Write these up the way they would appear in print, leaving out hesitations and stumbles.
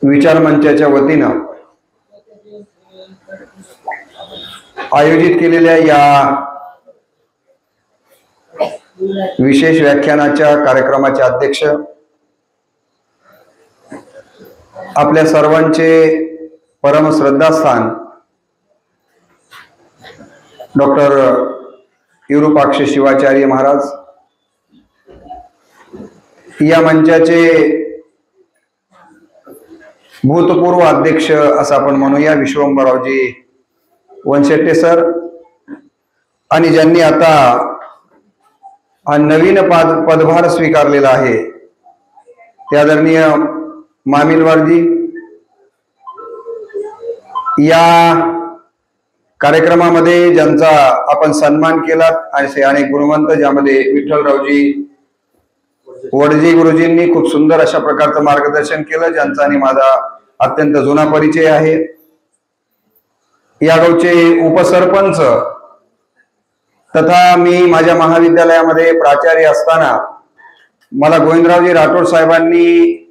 विचार मंचाच्या वतीनं आयोजित केलेल्या या विशेष व्याख्यानाच्या कार्यक्रमाचे अध्यक्ष आपल्या सर्वांचे परम श्रद्धास्थान डॉक्टर विरूपाक्ष शिवाचार्य महाराज, या मंचाचे भूतपूर्व अध्यक्ष असं आपण म्हणूया विश्वंभररावजी वनशेट्टे सर, आणि ज्यांनी आता हा नवीन पदभार स्वीकारलेला आहे ते आदरणीय मामिलवारजी, या कार्यक्रमामध्ये ज्यांचा आपण सन्मान केला असे अनेक गुणवंत, ज्यामध्ये विठ्ठलरावजी वडजी गुरुजींनी खूप सुंदर अशा प्रकारचं मार्गदर्शन केलं, ज्यांचा आणि माझा अत्यंत जुना परिचय आहे. या गावचे उपसरपंच तथा मी माझ्या महाविद्यालयामध्ये प्राचार्य असताना मला गोविंदरावजी राठोड साहेबांनी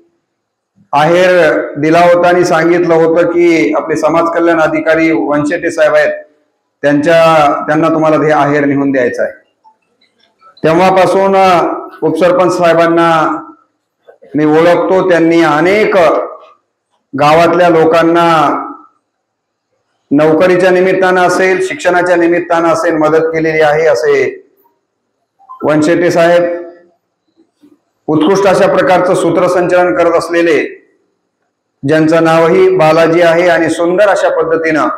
आहेर दिला होता आणि सांगितलं होतं की आपले समाज कल्याण अधिकारी वनशेट्टे साहेब आहेत, त्यांना तुम्हाला हे आहेर निघून द्यायचं आहे. तेव्हापासून उपसरपंच साहेबांना मी ओळखतो. त्यांनी अनेक गावातल्या लोकांना नोकरीच्या निमित्तानं असेल, शिक्षणाच्या निमित्तानं असेल, मदत केलेली आहे. असे वनशेट्टे साहेब उत्कृष्ट अशा प्रकारचं सूत्रसंचालन करत असलेले, ज्यांचं नावही बालाजी आहे, आणि सुंदर अशा पद्धतीनं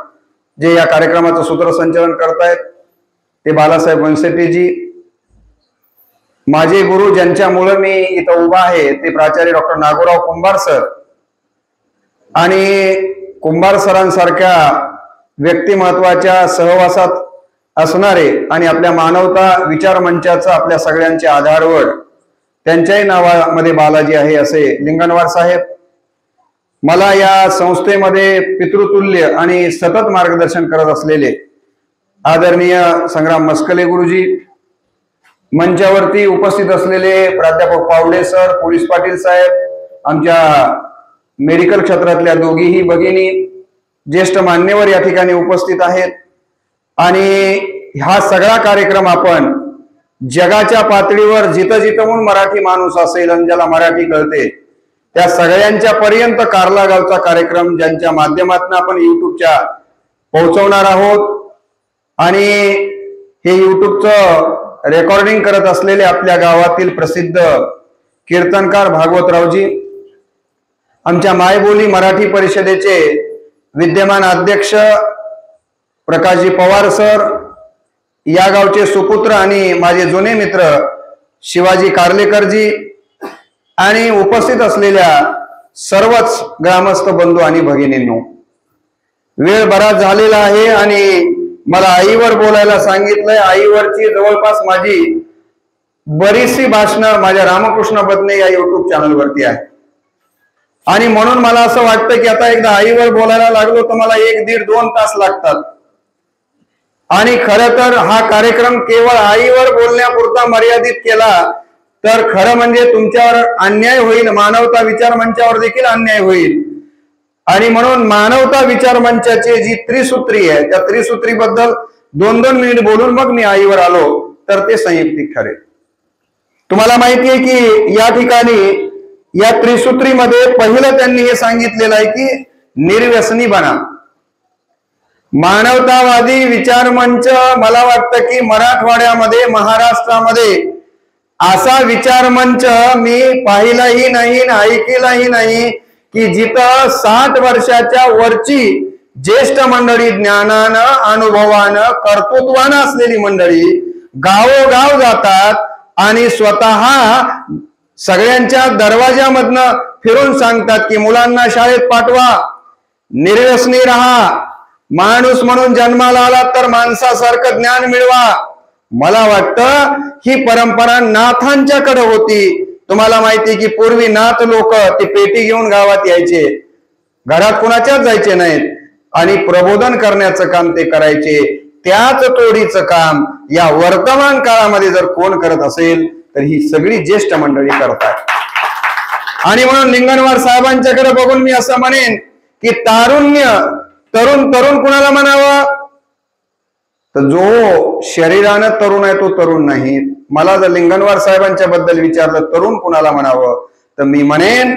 जे या कार्यक्रमाचं सूत्रसंचालन करतायत ते बालासाहेब वनशेट्टेजी. माझे गुरु, ज्यांच्यामुळे मी इथं उभा आहे, ते प्राचार्य डॉक्टर नागोराव कुंभार सर, आणि कुंभार सरांसारख्या व्यक्तिमत्वाच्या सहवासात असणारे आणि आपल्या मानवता विचार मंचाचं आपल्या सगळ्यांचे आधारवड, त्यांच्याही नावामध्ये बालाजी आहे असे लिंगणवार साहेब. मला या संस्थेमध्ये पितृतुल्य आणि सतत मार्गदर्शन करत असलेले आदरणीय संग्राम मस्कले गुरुजी, मंचावरती उपस्थित असलेले प्राध्यापक पावडे सर, पोलीस पाटील साहेब, आमच्या मेडिकल क्षेत्रातल्या दोघीही भगिनी, ज्येष्ठ मान्यवर या ठिकाणी उपस्थित आहेत. आणि हा सगळा कार्यक्रम आपण जगाच्या पातळीवर जिथं जिथं मराठी माणूस असेल आणि ज्याला मराठी कळते त्या सगळ्यांच्या पर्यंत कारला गावचा कार्यक्रम, ज्यांच्या माध्यमातून आपण युट्यूबच्या पोहोचवणार आहोत. आणि हे युट्यूबचं रेकॉर्डिंग करत असलेले आपल्या गावातील प्रसिद्ध कीर्तनकार भागवतरावजी, आमच्या मायबोली मराठी परिषदेचे विद्यमान अध्यक्ष प्रकाशजी पवार सर, या गावचे सुपुत्र आणि माझे जुने मित्र शिवाजी कारलेकरजी, आणि उपस्थित असलेल्या सर्वच ग्रामस्थ बंधू आणि भगिनींनो, वेळ बराच झालेला आहे आणि मला आईवर बोलायला सांगितलंय. आईवरची जवळपास माझी बरीचशी भाषणं माझ्या रामकृष्ण बदने या युट्यूब चॅनलवरती आहे, आणि म्हणून मला असं वाटतं की आता एकदा आईवर बोलायला लागलो तर मला 1, 1.5, 2 तास लागतात. आणि खरं तर हा कार्यक्रम केवळ आईवर बोलण्यापुरता मर्यादित केला तर खरं म्हणजे तुमच्यावर अन्याय होईल, मानवता विचार मंचावर देखील अन्याय होईल. आणि म्हणून मानवता विचार मंचाची जी त्रिसूत्री आहे, त्या त्रिसूत्रीबद्दल 2-2 मिनिट बोलून मग मी आईवर आलो तर ते संयुक्तिक ठरेल. तुम्हाला माहिती आहे की या ठिकाणी या त्रिसूत्रीमध्ये पहिलं त्यांनी हे सांगितलेलं आहे की निर्व्यसनी बना. मानवतावादी विचार मंच, मला वाटतं की मराठवाड्यामध्ये, महाराष्ट्रामध्ये असा विचार मंच मी पाहिलाही नाही, ऐकलाही नाही की जिथं 60 वर्षाच्या वरची ज्येष्ठ मंडळी, ज्ञानानं, अनुभवानं, कर्तृत्वानं असलेली मंडळी गावोगाव जातात आणि स्वतः सगळ्यांच्या दरवाजामधनं फिरून सांगतात की मुलांना शाळेत पाठवा, निर्व्यसनी राहा, माणूस म्हणून जन्माला आला तर माणसासारखं ज्ञान मिळवा. मला वाटतं ही परंपरा नाथांच्याकडे होती. तुम्हाला माहिती की पूर्वी नाथ लोक ती पेटी घेऊन गावात यायचे, घरात कुणाच्याच जायचे नाहीत, आणि प्रबोधन करण्याचं काम ते करायचे. त्याच तोडीचं काम या वर्तमान काळामध्ये जर कोण करत असेल तर ही सगळी ज्येष्ठ मंडळी करतात. आणि म्हणून लिंगनवार साहेबांच्याकडे बघून मी असं म्हणेन की तारुण्य, तरुण तरुण कुणाला म्हणावं? तर जो शरीरानं तरुण आहे तो तरुण नाही. मला जर लिंगनवार साहेबांच्या बद्दल विचारलं तरुण कुणाला म्हणावं, तर मी म्हणेन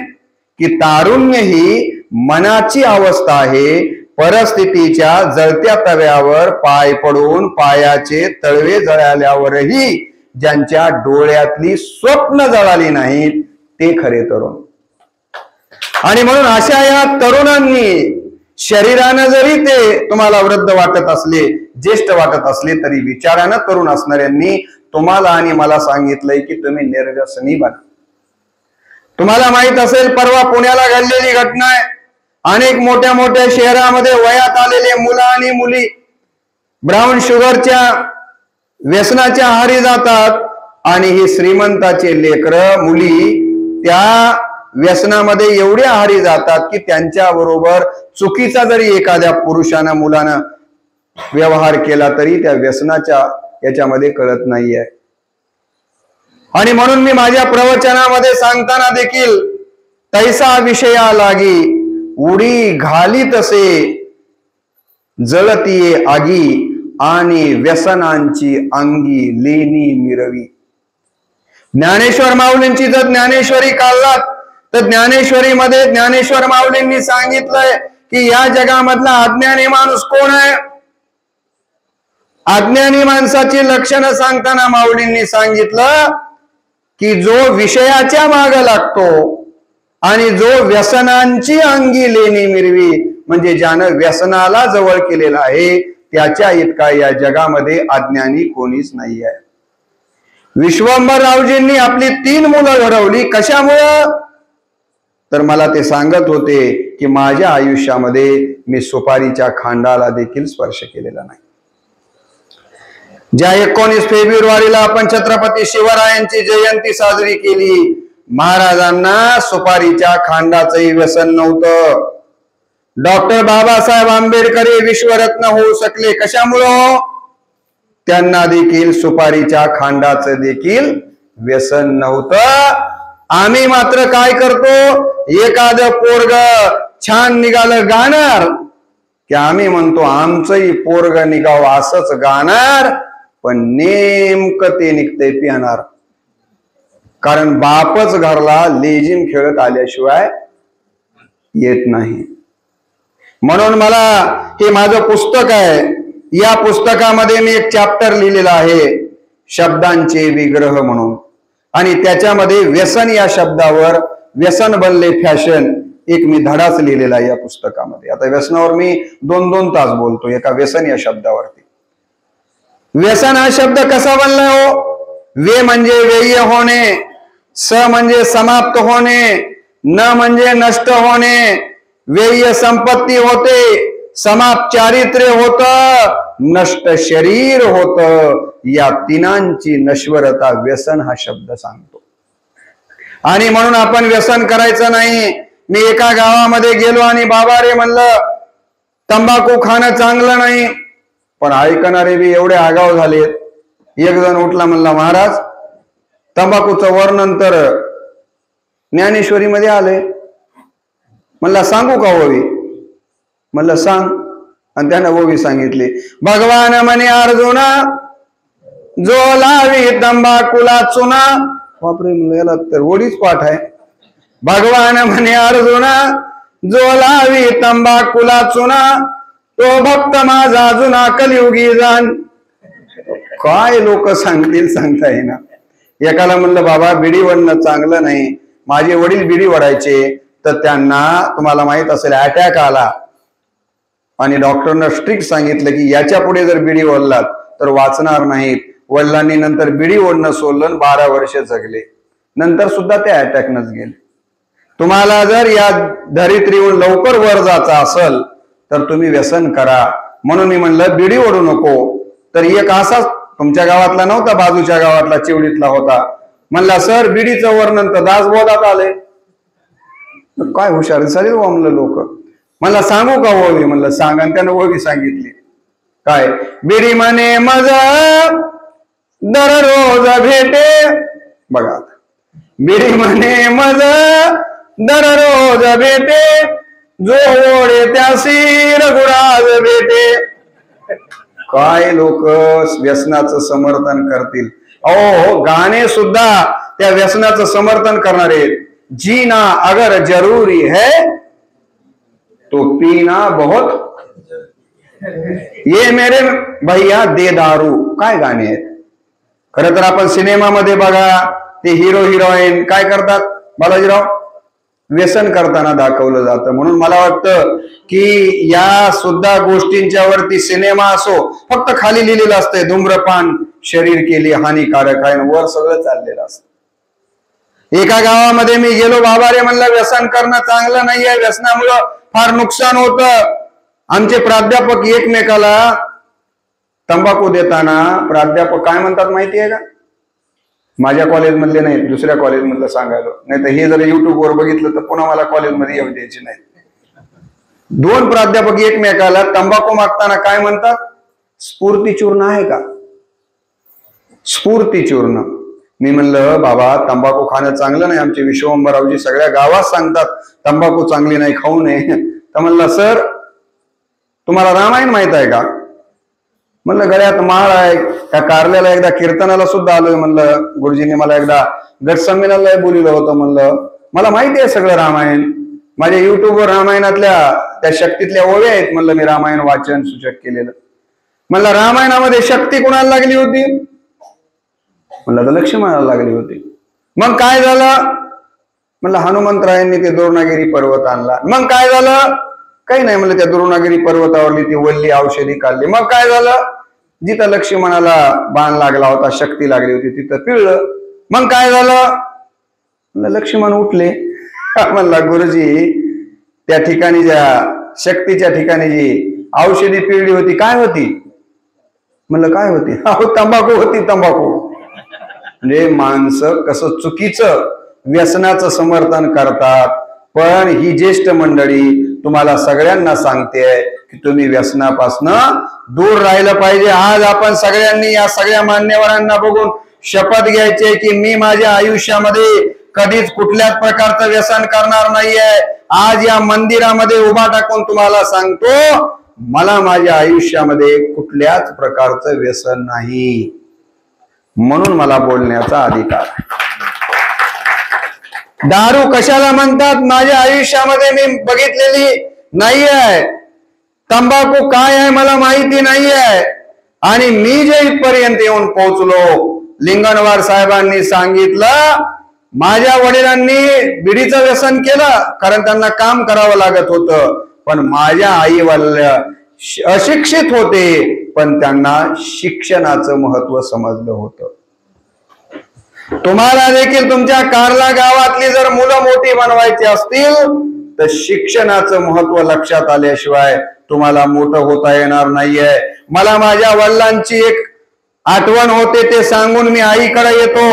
की तारुण्य ही मनाची अवस्था आहे. परिस्थितीच्या जळत्या तव्यावर पाय पडून पायाचे तळवे जळाल्यावरही ज्यांच्या डोळ्यातली स्वप्न जळाली नाहीत ते खरे तरुण. आणि म्हणून अशा या तरुणांनी शरीरानं जरी ते तुम्हाला वृद्ध वाटत असले, ज्येष्ठ वाटत असले, तरी विचारानं तरुण असणाऱ्यांनी तुम्हाला आणि मला सांगितलंय की तुम्ही निर्व्यसनी बना. तुम्हाला माहित असेल परवा पुण्याला घडलेली घटना आहे. अनेक मोठ्या मोठ्या शहरामध्ये वयात आलेले मुलं आणि मुली ब्राऊन शुगरच्या व्यसनाच्या आहारी जातात आणि ही श्रीमंताचे लेकरं मुली त्या व्यसनामध्ये एवढे आहारी जातात की त्यांच्या बरोबर चुकीचा जरी एखाद्या पुरुषानं मुलानं व्यवहार केला तरी त्या व्यसनाच्या याच्यामध्ये कळत नाहीये. आणि म्हणून मी माझ्या प्रवचनामध्ये सांगताना देखील तैसा विषया लागी उडी घाली तसे जळतीये आगी आणि व्यसनांची अंगी लेणी मिरवी. ज्ञानेश्वर माऊलींची जर ज्ञानेश्वरी काढलात तर ज्ञानेश्वरीमध्ये ज्ञानेश्वर माऊलींनी सांगितलंय की या जगामधला अज्ञानी माणूस कोण आहे. अज्ञानी माणसाची लक्षणं सांगताना माऊलींनी सांगितलं की जो विषयाच्या माग लागतो आणि जो व्यसनांची अंगी लेणी मिरवी, म्हणजे ज्यानं व्यसनाला जवळ केलेला आहे त्याच्या इतका या जगामध्ये अज्ञानी कोणीच नाही आहे. विश्वंभर रावजींनी आपली 3 मुलं घडवली. कशामुळं? तर मला ते सांगत होते की माझ्या आयुष्यामध्ये मी सुपारीच्या खांडाला देखील स्पर्श केलेला नाही. ज्या 19 फेब्रुवारीला आपण छत्रपती शिवरायांची जयंती साजरी केली, महाराजांना सुपारीच्या खांडाचंही व्यसन नव्हतं. डॉक्टर बाबासाहेब आंबेडकर हे विश्वरत्न होऊ शकले. कशामुळं? त्यांना देखील सुपारीच्या खांडाचं देखील व्यसन नव्हतं. आम्ही मात्र काय करतो, एखादं पोरग छान निघालं गाणार की आम्ही म्हणतो आमचंही पोरग निघावं असंच गाणार, पण नेमकं ते निघतंय पिणार. कारण बापच घरला लेझिम खेळत आल्याशिवाय येत नाही. म्हणून मला हे माझं पुस्तक आहे, या पुस्तकामध्ये मी एक चॅप्टर लिहिलेला आहे शब्दांचे विग्रह म्हणून, आणि त्याच्यामध्ये व्यसन या शब्दावर, व्यसन बनले फॅशन, एक मी धडाच लिहिलेला आहे या पुस्तकामध्ये. आता व्यसनावर मी 2-2 तास बोलतो एका व्यसन या शब्दावरती. व्यसन हा शब्द कसा बनला हो? वे म्हणजे व्यय होणे, स म्हणजे समाप्त होणे, न म्हणजे नष्ट होणे. व्यय संपत्ती होते, समाप्त चारित्र्य होत, नष्ट शरीर होत. या तिनांची नश्वरता व्यसन हा शब्द सांगतो. आणि म्हणून आपण व्यसन करायचं नाही. मी एका गावामध्ये गेलो आणि बाबा रे म्हणलं तंबाखू खाणं चांगलं नाही, पण ऐकणारे बी एवढे आगाव झालेत. एक जण उठला म्हणला महाराज तंबाखूचं वर्णन तर ज्ञानेश्वरीमध्ये आलंय. म्हणला सांगू का ओवी? म्हणलं सांग. आणि त्यानं ओवी सांगितली. भगवान म्हणे अर्जुना जो लावी तंबाखूला चुना. बापरे म्हणलं याला तर ओढीच पाठ आहे. भगवान म्हणे अर्जुना जो लावी तंबाखूला चुना तो भक्त माझा जुना कलियुगी जाण. काय लोक सांगतील सांगता येईना. एकाला म्हणलं बाबा बिडी वडणं चांगलं नाही. माझे वडील बिडी वडायचे, तर त्यांना तुम्हाला माहित असेल अटॅक आला आणि डॉक्टरनं स्ट्रिक्ट सांगितलं की याच्या पुढे जर बिडी ओढलात तर वाचणार नाहीत. वडिलांनी नंतर बिडी ओढणं सोडलं, 12 वर्ष जगले. नंतर सुद्धा ते अटॅकनच गेले. तुम्हाला जर या धरित्रीहून लवकर वर जायचं असेल तर तुम्ही व्यसन करा. म्हणून मी म्हणलं बिडी ओढू नको. तर एक असाच तुमच्या गावातला नव्हता, बाजूच्या गावातला चिवडीतला होता. म्हणला सर बिडीचं वर्णन तर दासबोधात आले. काय हुशार झाले म्हणलं लोक. मला सांगू का ओवी? म्हणलं सांग. आणि त्यानं ओवी सांगितली. काय? बिडी म्हणे मज दररोज भेटे. बघा बिडी म्हणे मज दररोज भेटे, जो ओढे त्यासी रघुराज भेटे. काय लोक व्यसनाचं समर्थन करतील. अहो गाणे सुद्धा त्या व्यसनाचं समर्थन करणार आहेत. जीना अगर जरूरी है तो पीना बहुत, ये मेरे भैया दे दारू. काय गाणे आहेत. खर तर आपण सिनेमामध्ये बघा, ते हिरो हिरोईन काय करतात, बालाजीराव, व्यसन करताना दाखवलं जातं. म्हणून मला वाटतं की या सुद्धा गोष्टींच्या वरती सिनेमा असो, फक्त खाली लिहिलेलं असतंय धूम्रपान शरीर केली हानिकारक आहे, वर सगळं चाललेलं असतं. एका गावामध्ये मी गेलो, बाबा रे म्हणलं व्यसन करणं चांगलं नाही आहे, व्यसनामुळं फार नुकसान होतं. आमचे प्राध्यापक एकमेकाला तंबाखू देताना प्राध्यापक काय म्हणतात माहिती आहे का? माझ्या कॉलेजमधले नाही, दुसऱ्या कॉलेजमधलं सांगायला, नाही तर हे जर युट्यूबवर बघितलं तर पुन्हा मला कॉलेजमध्ये येऊ द्यायचे नाही. दोन प्राध्यापक एकमेकाला तंबाखू मागताना काय म्हणतात, स्फूर्ती चूर्ण आहे का, स्फूर्ती चूर्ण. मी म्हणलं बाबा तंबाखू खाणं चांगलं नाही, आमचे विश्वंभररावजी सगळ्या गावात सांगतात तंबाखू चांगली नाही, खाऊ नये. तर म्हणलं सर तुम्हाला रामायण माहित आहे का? म्हणलं गळ्यात माळ आहे. त्या कारल्याला एकदा कीर्तनाला सुद्धा आलोय. म्हणलं गुरुजींनी मला एकदा गट संमेलनाला बोलिलं होतं. म्हणलं मला माहिती आहे सगळं रामायण, माझ्या युट्यूबवर रामायणातल्या त्या शक्तीतल्या ओव्या आहेत. म्हणलं मी रामायण वाचन सूचक केलेलं. म्हणलं रामायणामध्ये शक्ती कुणाला लागली होती? म्हणलं तर लक्ष्मणाला लागली होती. मग काय झालं? म्हणलं हनुमंतरायांनी ते द्रोणागिरी पर्वत आणला. मग काय झालं? काही नाही म्हणलं, त्या द्रोणागिरी पर्वतावरली ती वल्ली औषधी काढली. मग काय झालं? जिथं लक्ष्मणाला बाण लागला होता, शक्ती लागली होती, तिथं पिळलं. मग काय झालं? म्हणलं लक्ष्मण उठले. म्हणला गुरुजी त्या ठिकाणी ज्या शक्तीच्या ठिकाणी जी औषधी पिळली होती काय होती? म्हणलं काय होती? अहो तंबाखू होती, तंबाखू. म्हणजे माणसं कसं चुकीचं व्यसनाचं समर्थन करतात. पण ही ज्येष्ठ मंडळी तुम्हाला सगळ्यांना सांगते की तुम्ही व्यसनापासनं दूर राहिलं पाहिजे. आज आपण सगळ्यांनी या सगळ्या मान्यवरांना बघून शपथ घ्यायची की मी माझ्या आयुष्यामध्ये कधीच कुठल्याच प्रकारचं व्यसन करणार नाहीये. आज या मंदिरामध्ये उभा टाकून तुम्हाला सांगतो, मला माझ्या आयुष्यामध्ये कुठल्याच प्रकारचं व्यसन नाही, म्हणून मला बोलण्याचा अधिकार. दारू कशाला म्हणतात माझ्या आयुष्यामध्ये मी बघितलेली नाही आहे. तंबाखू काय आहे मला माहिती नाही आहे. आणि मी जे इथपर्यंत येऊन पोहोचलो, लिंगणवार साहेबांनी सांगितलं, माझ्या वडिलांनी बिडीचं व्यसन केलं कारण त्यांना काम करावं लागत होतं. पण माझ्या आई वडील अशिक्षित होते, पण त्यांना शिक्षणाचं महत्व समजलं होतं. तुम्हाला देखील तुमच्या कारला गावातली जर मुलं मोठी बनवायची असतील तर शिक्षणाचं महत्व लक्षात आल्याशिवाय तुम्हाला मोठं होता येणार नाहीये. मला माझ्या वडिलांची एक आठवण होते, ते सांगून मी आईकडे येतो.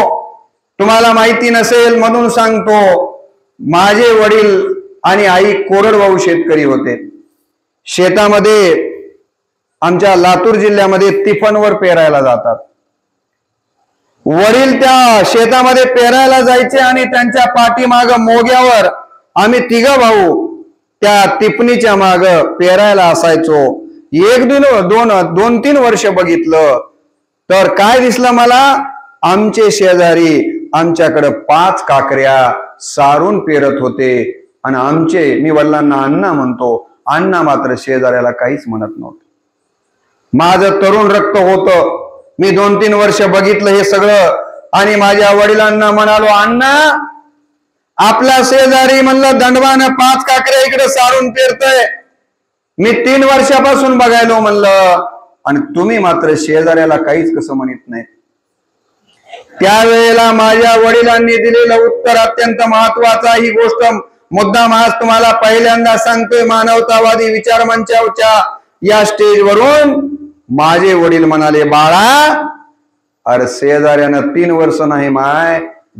तुम्हाला माहिती नसेल म्हणून सांगतो, माझे वडील आणि आई कोरडवाहू शेतकरी होते. शेतामध्ये आमच्या लातूर जिल्ह्यामध्ये तिफनवर पेरायला जातात. वडील त्या शेतामध्ये पेरायला जायचे आणि त्यांच्या पाठीमाग मोग्यावर आम्ही तिघं भाऊ त्या टिपणीच्या माग पेरायला असायचो. दोन तीन वर्ष बघितलं तर काय दिसलं मला, आमचे शेजारी आमच्याकडे 5 काकऱ्या सारून पेरत होते आणि आमचे, मी वडिलांना अण्णा म्हणतो, अण्णा मात्र शेजाऱ्याला काहीच म्हणत नव्हते. माझं तरुण रक्त होतं. मी 2-3 वर्ष बघितलं हे सगळं आणि माझ्या वडिलांना म्हणालो, अण्णा आपला शेजारी म्हणलं दंडवानं 5 काकऱ्या इकडे सारून पेरतय, मी 3 वर्षापासून बघायलो म्हणलं, आणि तुम्ही मात्र शेजाऱ्याला काहीच कसं म्हणत नाही. त्यावेळेला माझ्या वडिलांनी दिलेलं उत्तर अत्यंत महत्वाचं. ही गोष्ट मुद्दाम आज तुम्हाला पहिल्यांदा सांगतोय. मानवतावादी विचार मंचावरच्या या स्टेजवरून माझे वडील म्हणाले, बाळा अरे शेजाऱ्यानं 3 वर्ष नाही माय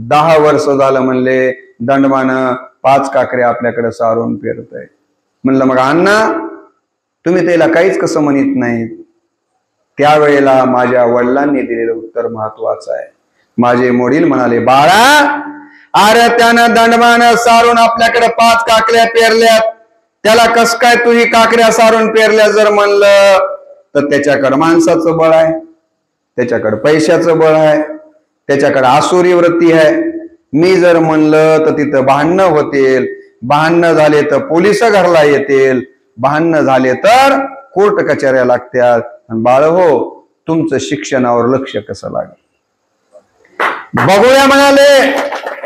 10 वर्ष झालं म्हणले दंडवानं 5 काकऱ्या आपल्याकडे सारून पेरतय. म्हणलं मग अण्णा तुम्ही त्याला काहीच कसं म्हणत नाही. त्यावेळेला माझ्या वडिलांनी दिलेलं उत्तर महत्वाचं आहे. माझे वडील म्हणाले, बाळा अरे त्यानं दंडमानं सारून आपल्याकडे 5 काकड्या पेरल्यात, त्याला कस काय तू ही काकड्या सारून पेरल्या जर म्हणलं तर त्याच्याकडे माणसाचं बळ आहे, त्याच्याकडे पैशाचं बळ आहे, त्याच्याकडे आसुरी वृत्ती आहे. मी जर म्हणलं तर तिथं भांडणं होतील, भांडणं झाले तर पोलिस घरला येतील, भांडणं झाले तर कोर्ट कचऱ्या लागतात. आणि बाळ हो, तुमचं शिक्षणावर लक्ष कसं लागेल? बघूया म्हणाले,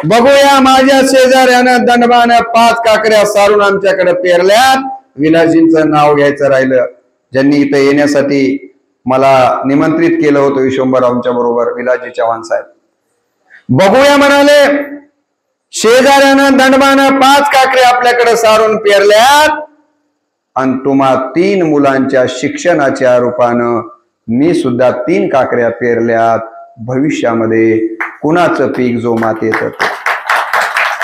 बघूया. माझ्या शेजाऱ्यानं दंडबानं 5 काकड्या सारून आमच्याकडे पेरल्यात. विलासजींचं नाव घ्यायचं राहिलं, ज्यांनी इथं येण्यासाठी मला निमंत्रित केलं होतं विश्वंभररावांच्या बरोबर, विलासजी चव्हाण साहेब. बघूया म्हणाले, शेजाऱ्यानं दंडबानं 5 काकड्या आपल्याकडे सारून पेरल्यात आणि तुम्हा 3 मुलांच्या शिक्षणाच्या रूपानं मी सुद्धा 3 काकड्या पेरल्यात. भविष्यामध्ये कुणाचं पीक जोमात येतं.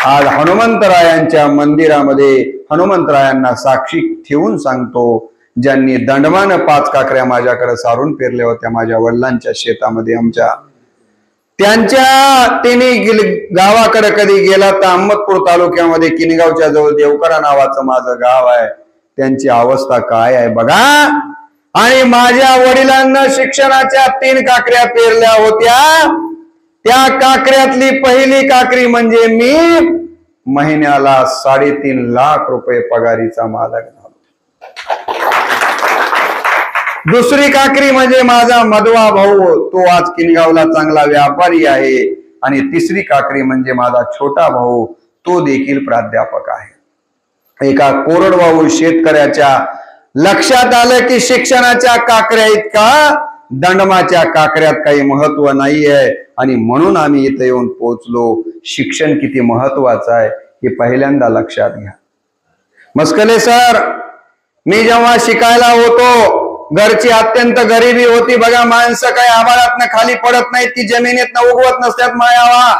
आज हनुमंतरायांच्या मंदिरामध्ये हनुमंतरायांना साक्षी ठेवून सांगतो, ज्यांनी दंडमानं 5 काकड्या माझ्याकडे सारून पेरल्या होत्या माझ्या वडिलांच्या शेतामध्ये आमच्या, त्यांच्या तिने गावाकडे कधी गेला तर अहमदपूर तालुक्यामध्ये किनगावच्या जवळ देवकरा नावाचं माझं गाव आहे, त्यांची अवस्था काय आहे बघा. आणि माझ्या वडिलांना शिक्षणाच्या 3 काकड्या पेरल्या होत्या. त्या काकऱ्यातली पहिली काकरी म्हणजे मी महिन्याला 3.5 लाख रुपये पगारीचा मालक झालो. दुसरी काकरी म्हणजे माझा मधवा भाऊ, तो आज किनगावला चांगला व्यापारी आहे. आणि तिसरी काकरी म्हणजे माझा छोटा भाऊ, तो देखील प्राध्यापक आहे. एका कोरडवाहू शेतकऱ्याच्या लक्षात आलं की शिक्षणाच्या काकऱ्या इतका दंडमाच्या काकऱ्यात काही महत्व नाहीये. आणि म्हणून आम्ही इथे येऊन पोहोचलो. शिक्षण किती महत्वाचं आहे हे पहिल्यांदा लक्षात घ्या. मस्कले सर, मी जेव्हा शिकायला होतो, घरची अत्यंत गरिबी होती बघा. माणसं काही आभाळातनं खाली पडत नाहीत, ती जमिनीतनं उगवत नसतात मायावा.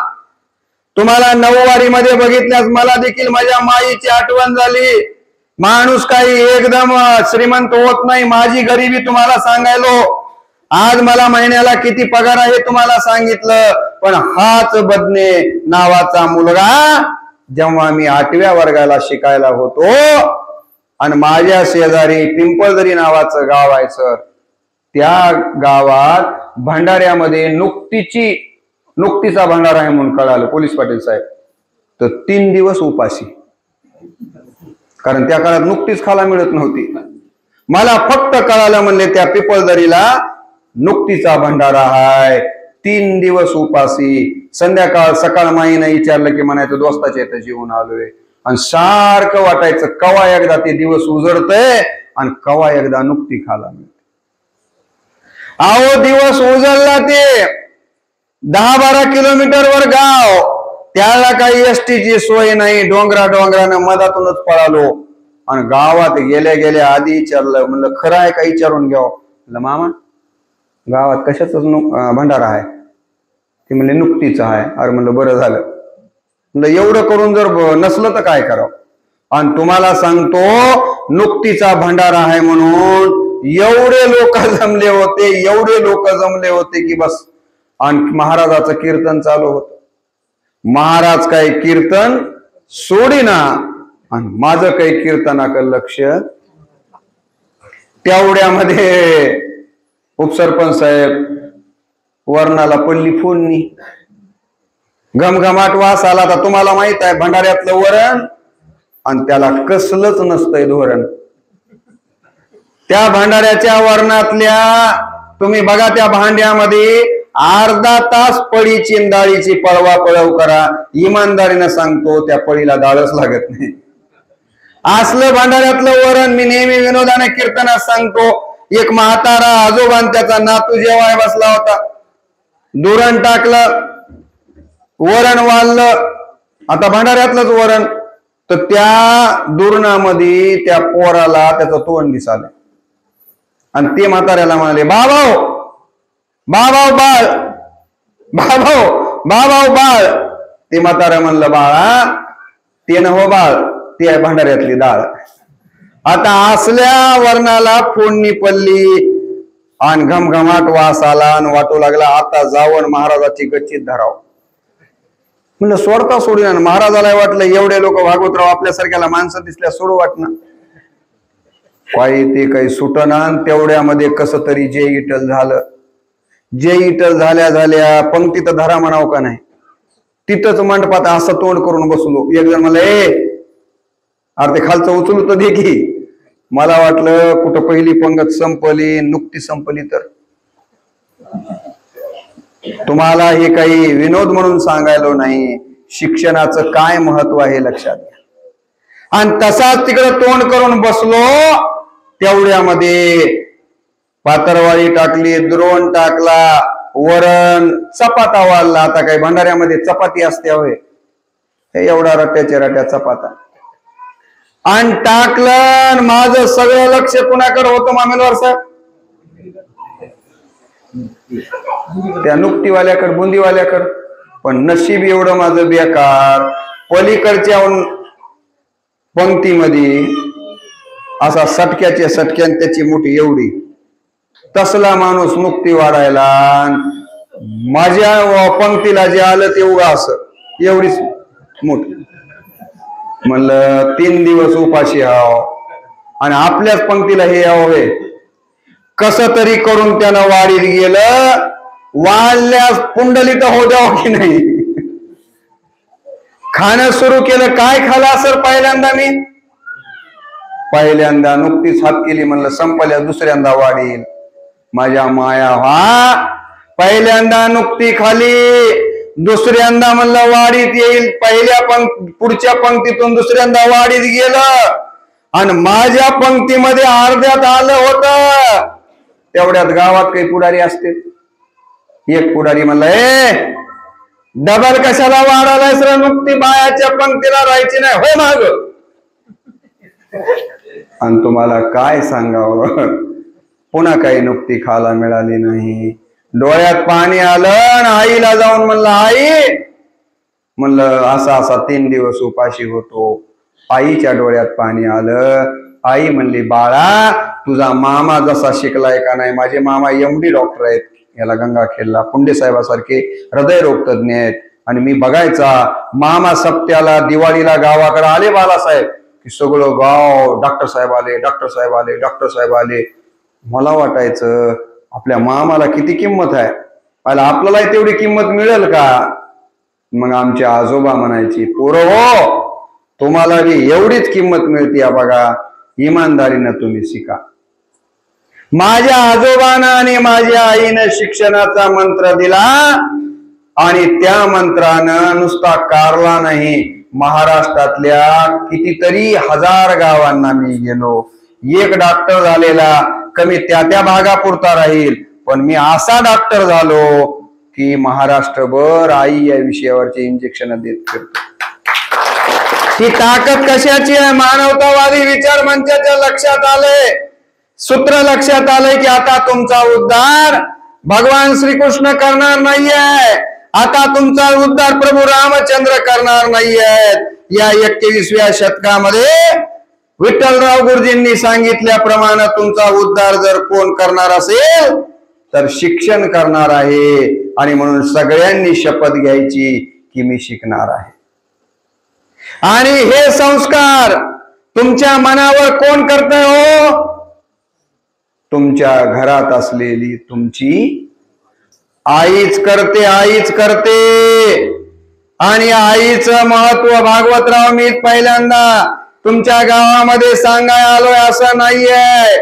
तुम्हाला 9 वारीमध्ये बघितल्यास मला देखील माझ्या माईची आठवण झाली. माणूस काही एकदम श्रीमंत होत नाही. माझी गरिबी तुम्हाला सांगायलो. आज मला महिन्याला किती पगार आहे तुम्हाला सांगितलं, पण हाच बदने नावाचा मुलगा जेव्हा मी 8व्या वर्गाला शिकायला होतो आणि माझ्या शेजारी पिंपळदरी नावाचं गाव आहे सर, त्या गावात भंडाऱ्यामध्ये नुकतीचा भंडारा आहे म्हणून कळालं पोलीस पाटील साहेब, तर 3 दिवस उपाशी. कारण त्या काळात नुकतीच खायला मिळत नव्हती. मला फक्त कळालं म्हणले त्या पिपळदरीला नुकतीचा भंडारा हाय, 3 दिवस उपासी. संध्याकाळ सकाळ माईने विचारलं की म्हणायचं दोस्ताच्या इथं जेवून आलोय. आणि सारखं वाटायचं कवा एकदा ते दिवस उजळतय आणि कवा एकदा नुकती खायला मिळते. अहो दिवस उजळला ते 10-12 किलोमीटरवर गाव, त्याला काही एसटीची सोय नाही. डोंगरानं मधातूनच पळालो. आणि गावात गेल्या आधी विचारलं, म्हणलं खरं आहे का विचारून घ्यावं. म्हणलं मामा गावात कशाच भंडारा आहे? ते म्हणले नुकतीच आहे. अरे म्हणलं बरं झालं. म्हणलं एवढं करून जर नसलं तर काय करावं. आणि तुम्हाला सांगतो नुकतीचा भंडारा आहे म्हणून एवढे लोक जमले होते की बस. आणि महाराजाचं कीर्तन चालू होतं. महाराज काही कीर्तन सोडीना आणि माझं काही कीर्तनाकडे लक्ष. तेवढ्यामध्ये उपसरपंच साहेब वर्णाला पडली फोडणी. घमघमाट वास आला. तर तुम्हाला माहित आहे भंडाऱ्यातलं वरण आणि त्याला कसलंच नसतंय धोरण. त्या भंडाऱ्याच्या वरणातल्या तुम्ही बघा, त्या भांड्यामध्ये अर्धा तास पळी चिंदाळीची पळवापळव करा, इमानदारीनं सांगतो त्या पळीला डाळच लागत नाही. असलं भांडाऱ्यातलं वरण. मी नेहमी विनोदाने कीर्तनात सांगतो, एक म्हातारा आजोबा त्याचा नातू जेवाय बसला होता. दुरण टाकलं, वरण वाढलं, आता भांडाऱ्यातलंच वरण. तर त्या दुरणामध्ये त्या पोराला त्याचं तोंड दिसालं. आणि ते म्हाताऱ्याला म्हणाले, बाबाओ बाळ. ते म्हातारा म्हणलं, बाळा ते न हो बाळ, ते आहे भांडाऱ्यातली डाळ. आता असल्या वर्णाला फोडणी पडली आणि घमघमाट वास आला आणि वाटू लागला आता जावण महाराजाची गच्चीत धराव. म्हणलं सोडता सोडून. महाराजाला वाटलं एवढे लोक भागवतराव आपल्यासारख्याला माणसं दिसल्या सोडू वाटणं. ते काही सुटना. तेवढ्यामध्ये कस तरी जे इटल झालं. जे इटल झाल्या झाल्या पंक्तीत धरा म्हणावं का नाही, तिथंच मंडपात असं तोंड करून बसलो. एक जण म्हणलं अरे ते खालचं उचलू तर दे की. मला वाटलं कुठं पहिली पंगत संपली, नुकती संपली. तर तुम्हाला हे काही विनोद म्हणून सांगायलो नाही, शिक्षणाचं काय महत्व आहे लक्षात घ्या. आणि तसाच तिकडं तोंड करून बसलो. तेवढ्यामध्ये पातरवाळी टाकली, द्रोण टाकला, वरण चपाता वाढला. आता काही भंडाऱ्यामध्ये चपाती असते होय, हे एवढा रट्ट्याच्या रट्ट्या चपाता आणि टाकलं. माझं सगळं लक्ष कुणाकडे होतं मामेलवार साहेब? त्या नुकतीवाल्याकडे, बुंदीवाल्याकडे. पण नशीब एवढं माझं बेकार, पलीकडच्या पंक्तीमध्ये असा सटक्याच्या सटक्यान त्याची मोठी एवढी तसला माणूस नुकती वाढायला, माझ्या पंक्तीला जे आलं ते उगा असं एवढीच मोठी. म्हणलं 3 दिवस उपाशी आहो आणि आपल्याच पंक्तीला हे यावं. कस तरी करून त्यानं वाढीत गेलं. वाढल्यास पुंडलित हो द्यावं की नाही. खाणं सुरू केलं. काय खाला सर पहिल्यांदा मी? पहिल्यांदा नुकतीच हात केली. म्हणलं संपल्या दुसऱ्यांदा वाढील. माझ्या माया पहिल्यांदा नुकती खाली, दुसऱ्यांदा म्हणलं वाढीत येईल. पुढच्या पंक्तीतून दुसऱ्यांदा वाढीत गेलं आणि माझ्या पंक्तीमध्ये अर्ध्यात आलं होतं. तेवढ्यात गावात काही पुढारी असते. एक पुढारी म्हणलं डबल कशाला वाढायला सर, नुकती बायाच्या पंक्तीला राहायची नाही हो माग. आणि तुम्हाला काय सांगावं, पुन्हा काही नुकती खायला मिळाली नाही. डोळ्यात पाणी आलं आणि आईला जाऊन म्हणलं आई, म्हणलं असा 3 दिवस उपाशी होतो. आईच्या डोळ्यात पाणी आलं. आई म्हणली बाळा, तुझा मामा जसा शिकलाय का नाही. माझे मामा MD डॉक्टर आहेत, याला गंगाखेडला पुंडे साहेबासारखे हृदयरोग तज्ञ आहेत. आणि मी बघायचा मामा सप्त्याला दिवाळीला गावाकडे आले बालासाहेब की सगळं गाव डॉक्टर साहेब आले, डॉक्टर साहेब आले, डॉक्टर साहेब आले. मला वाटायचं आपल्या मामाला किती किंमत आहे, आपल्याला तेवढी किंमत मिळेल का. मग आमचे आजोबा म्हणायची पोरं हो, तुम्हाला बी एवढीच किंमत मिळते बघा, इमानदारीनं तुम्ही शिका. माझ्या आजोबानं आणि माझ्या आईनं शिक्षणाचा मंत्र दिला आणि त्या मंत्रानं नुसता कारला नाही, महाराष्ट्रातल्या कितीतरी 1000 गावांना मी गेलो. एक डॉक्टर झालेला कमी त्या भागापुरता राहील, पण मी असा डॉक्टर झालो की महाराष्ट्रभर आई या विषयावरचे इंजेक्शन देत फिरतो. ही ताकद कशाची आहे? मानवतावादी विचार मंचाच्या लक्षात आलंय, सूत्र लक्षात आलंय की आता तुमचा उद्धार भगवान श्रीकृष्ण करणार नाहीये. आता तुमचा उद्धार प्रभू रामचंद्र करणार नाहीये. या 21व्या शतकामध्ये विठ्ठलराव गुरुजींनी सांगितल्याप्रमाणे तुमचा उद्धार जर कोण करणार असेल तर शिक्षण करणार आहे. आणि म्हणून सगळ्यांनी शपथ घ्यायची की मी शिकणार आहे. आणि हे संस्कार तुमच्या मनावर कोण करतंय हो? तुमच्या घरात असलेली तुमची आईच करते, आईच करते. आणि आईचं महत्व भागवतराव मी पहिल्यांदा तुमच्या गावामध्ये सांगाय आलोय असं नाहीये.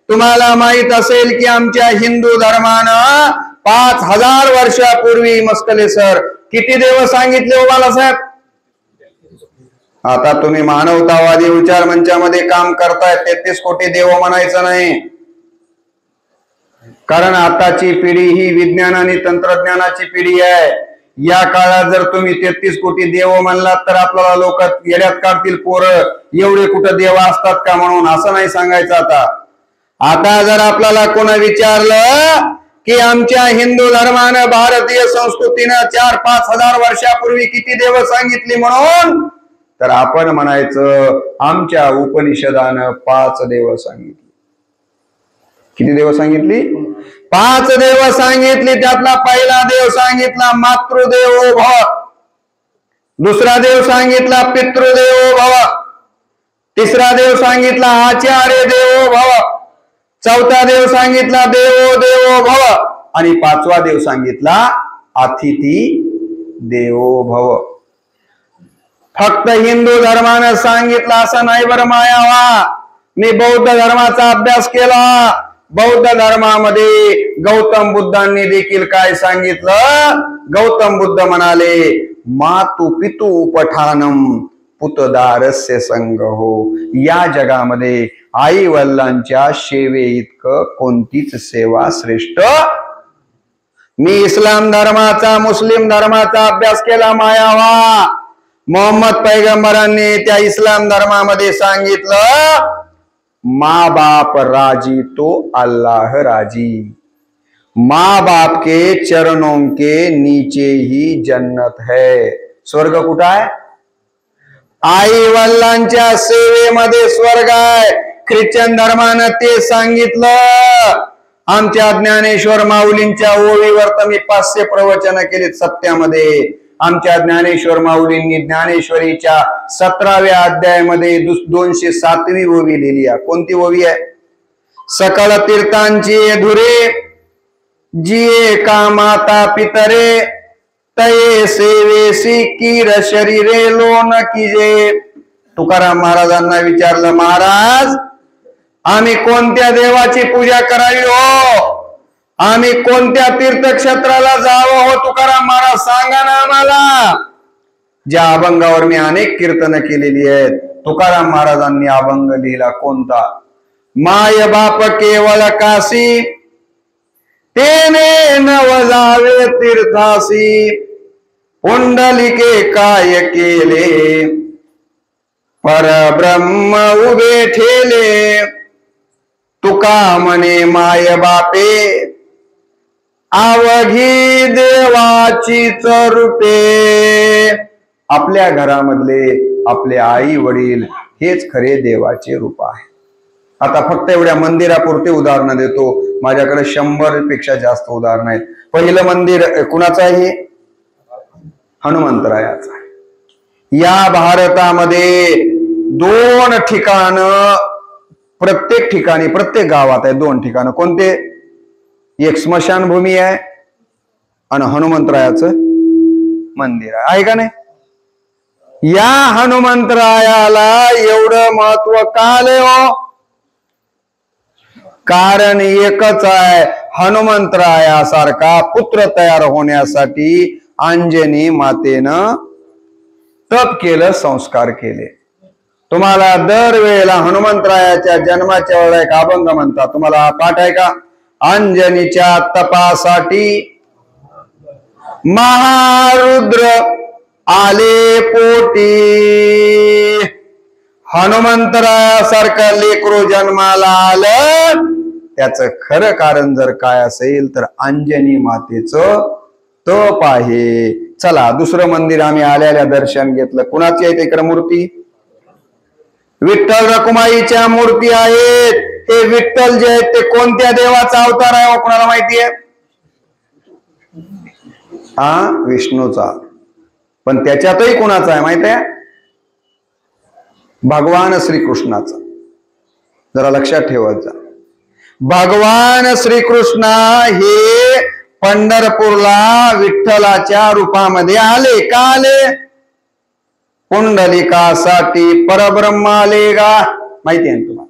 तुम्हाला माहित असेल की आमच्या हिंदू धर्मानं 5000 वर्षापूर्वी मस्कले सर किती देव सांगितले हो बालासाहेब? आता तुम्ही मानवतावादी विचार मंचामध्ये काम करताय, 33 कोटी देव म्हणायचं नाही. कारण आताची पिढी ही विज्ञान आणि तंत्रज्ञानाची पिढी आहे. या काळात जर तुम्ही 33 कोटी देव म्हणलात तर आपल्याला लोक येड्यात काढतील. पोरं एवढे कुठं देव असतात का म्हणून असं नाही सांगायचं. आता जर आपल्याला कोणा विचारलं की आमच्या हिंदू धर्मानं भारतीय संस्कृतीनं 4-5 हजार वर्षापूर्वी किती देव सांगितली म्हणून, तर आपण म्हणायचं आमच्या उपनिषदानं 5 देव सांगितली. किती देव सांगितली? 5 देव सांगितली. त्यातला पहिला देव सांगितला मातृदेवो भव. दुसरा देव सांगितला पितृदेवो भव, तिसरा देव सांगितला आचार्य देवो भव, चौथा देव सांगितला देवो देवो भव आणि पाचवा देव सांगितला अतिथी देवो भव. फक्त हिंदू धर्मानं सांगितलं असं नाही बरं मायावा. मी बौद्ध धर्माचा अभ्यास केला. बौद्ध धर्मामध्ये गौतम बुद्धांनी देखील काय सांगितलं? गौतम बुद्ध म्हणाले मातु पितु उपठानम पुतदारस्य संग हो. या जगामध्ये आई वडिलांच्या सेवे इतकं कोणतीच सेवा श्रेष्ठ. मी इस्लाम धर्माचा मुस्लिम धर्माचा अभ्यास केला मायावा. मोहम्मद पैगंबरांनी त्या इस्लाम धर्मामध्ये सांगितलं माँ बाप राजी तो अल्लाह राजी. माँ बाप के चरणों के नीचे ही जन्नत है. स्वर्ग कुठं आहे? आई वडिलांच्या सेवेमध्ये स्वर्ग आहे. ख्रिश्चन धर्मानं ते सांगितलं. आमच्या ज्ञानेश्वर माऊलींच्या ओळीवर तर मी 500 प्रवचन केलीत सत्यामध्ये. आमच्या ज्ञानेश्वर माऊलींनी ज्ञानेश्वरीच्या 17व्या अध्यायामध्ये 207वी ओवी लिहिली आहे. कोणती ओवी आहे? सकळ तीर्थांची धुरे जिये का माता पितरे तये सेवेसी कीर शरीरे लोन कीजे. तुकाराम महाराजांना विचारलं महाराज आम्ही कोणत्या देवाची पूजा करावी हो? आम्ही कोणत्या तीर्थक्षेत्राला जावं हो? तुकाराम महाराज सांगा ना आम्हाला. ज्या अभंगावर मी अनेक कीर्तन केलेली आहेत तुकाराम महाराजांनी अभंग लिहिला कोणता? माय बाप केवळ काशी तेने नव जावे तीर्थासी पुंडलिके काय केले परब्रह्म उभे ठेले. तुका म्हणे माय बापे अवघी देवाचीच रूपे. आपल्या घरामधले आपले आई वडील हेच खरे देवाचे रूप आहे. आता फक्त एवढ्या मंदिरापुरते उदाहरण देतो. माझ्याकडे 100 पेक्षा जास्त उदाहरण आहेत. पहिलं मंदिर कुणाचं आहे? हनुमंतरायाचं आहे. या भारतामध्ये 2 ठिकाणं प्रत्येक ठिकाणी प्रत्येक गावात आहे. 2 ठिकाणं कोणते? एक स्मशानभूमी आहे आणि हनुमंतरायाचं मंदिर आहे का नाही? या हनुमंतरायाला एवढं महत्व का आले हो? कारण एकच आहे. हनुमंतरायासारखा पुत्र तयार होण्यासाठी अंजनी मातेनं तप केलं, संस्कार केले. तुम्हाला दरवेळेला हनुमंतरायाच्या जन्माच्या वेळेला एक अभंग म्हणतात. तुम्हाला पाठ आहे का? अंजनीच्या तपासाठी महारुद्र आले पोटी. हनुमंतरायासारखं लेकरू जन्माला आलं त्याचं खरं कारण जर काय असेल तर अंजनी मातेचं तप आहे. चला दुसरं मंदिर आम्ही आल्याला दर्शन घेतलं. कुणाची आहे तिकडे मूर्ती? विठ्ठल रखुमाईच्या मूर्ती आहेत. ते विठ्ठल जे आहेत ते कोणत्या देवाचा अवतार आहे? कोणाला माहिती आहे? विष्णूचा. पण त्याच्यातही कोणाचा आहे माहित आहे? भगवान श्रीकृष्णाचा. जरा लक्षात ठेवायचा. भगवान श्रीकृष्ण हे पंढरपूरला विठ्ठलाच्या रूपामध्ये आले. का आले? पुंडलिकासाठी परब्रह्म आले का? माहिती आहे तुम्हाला?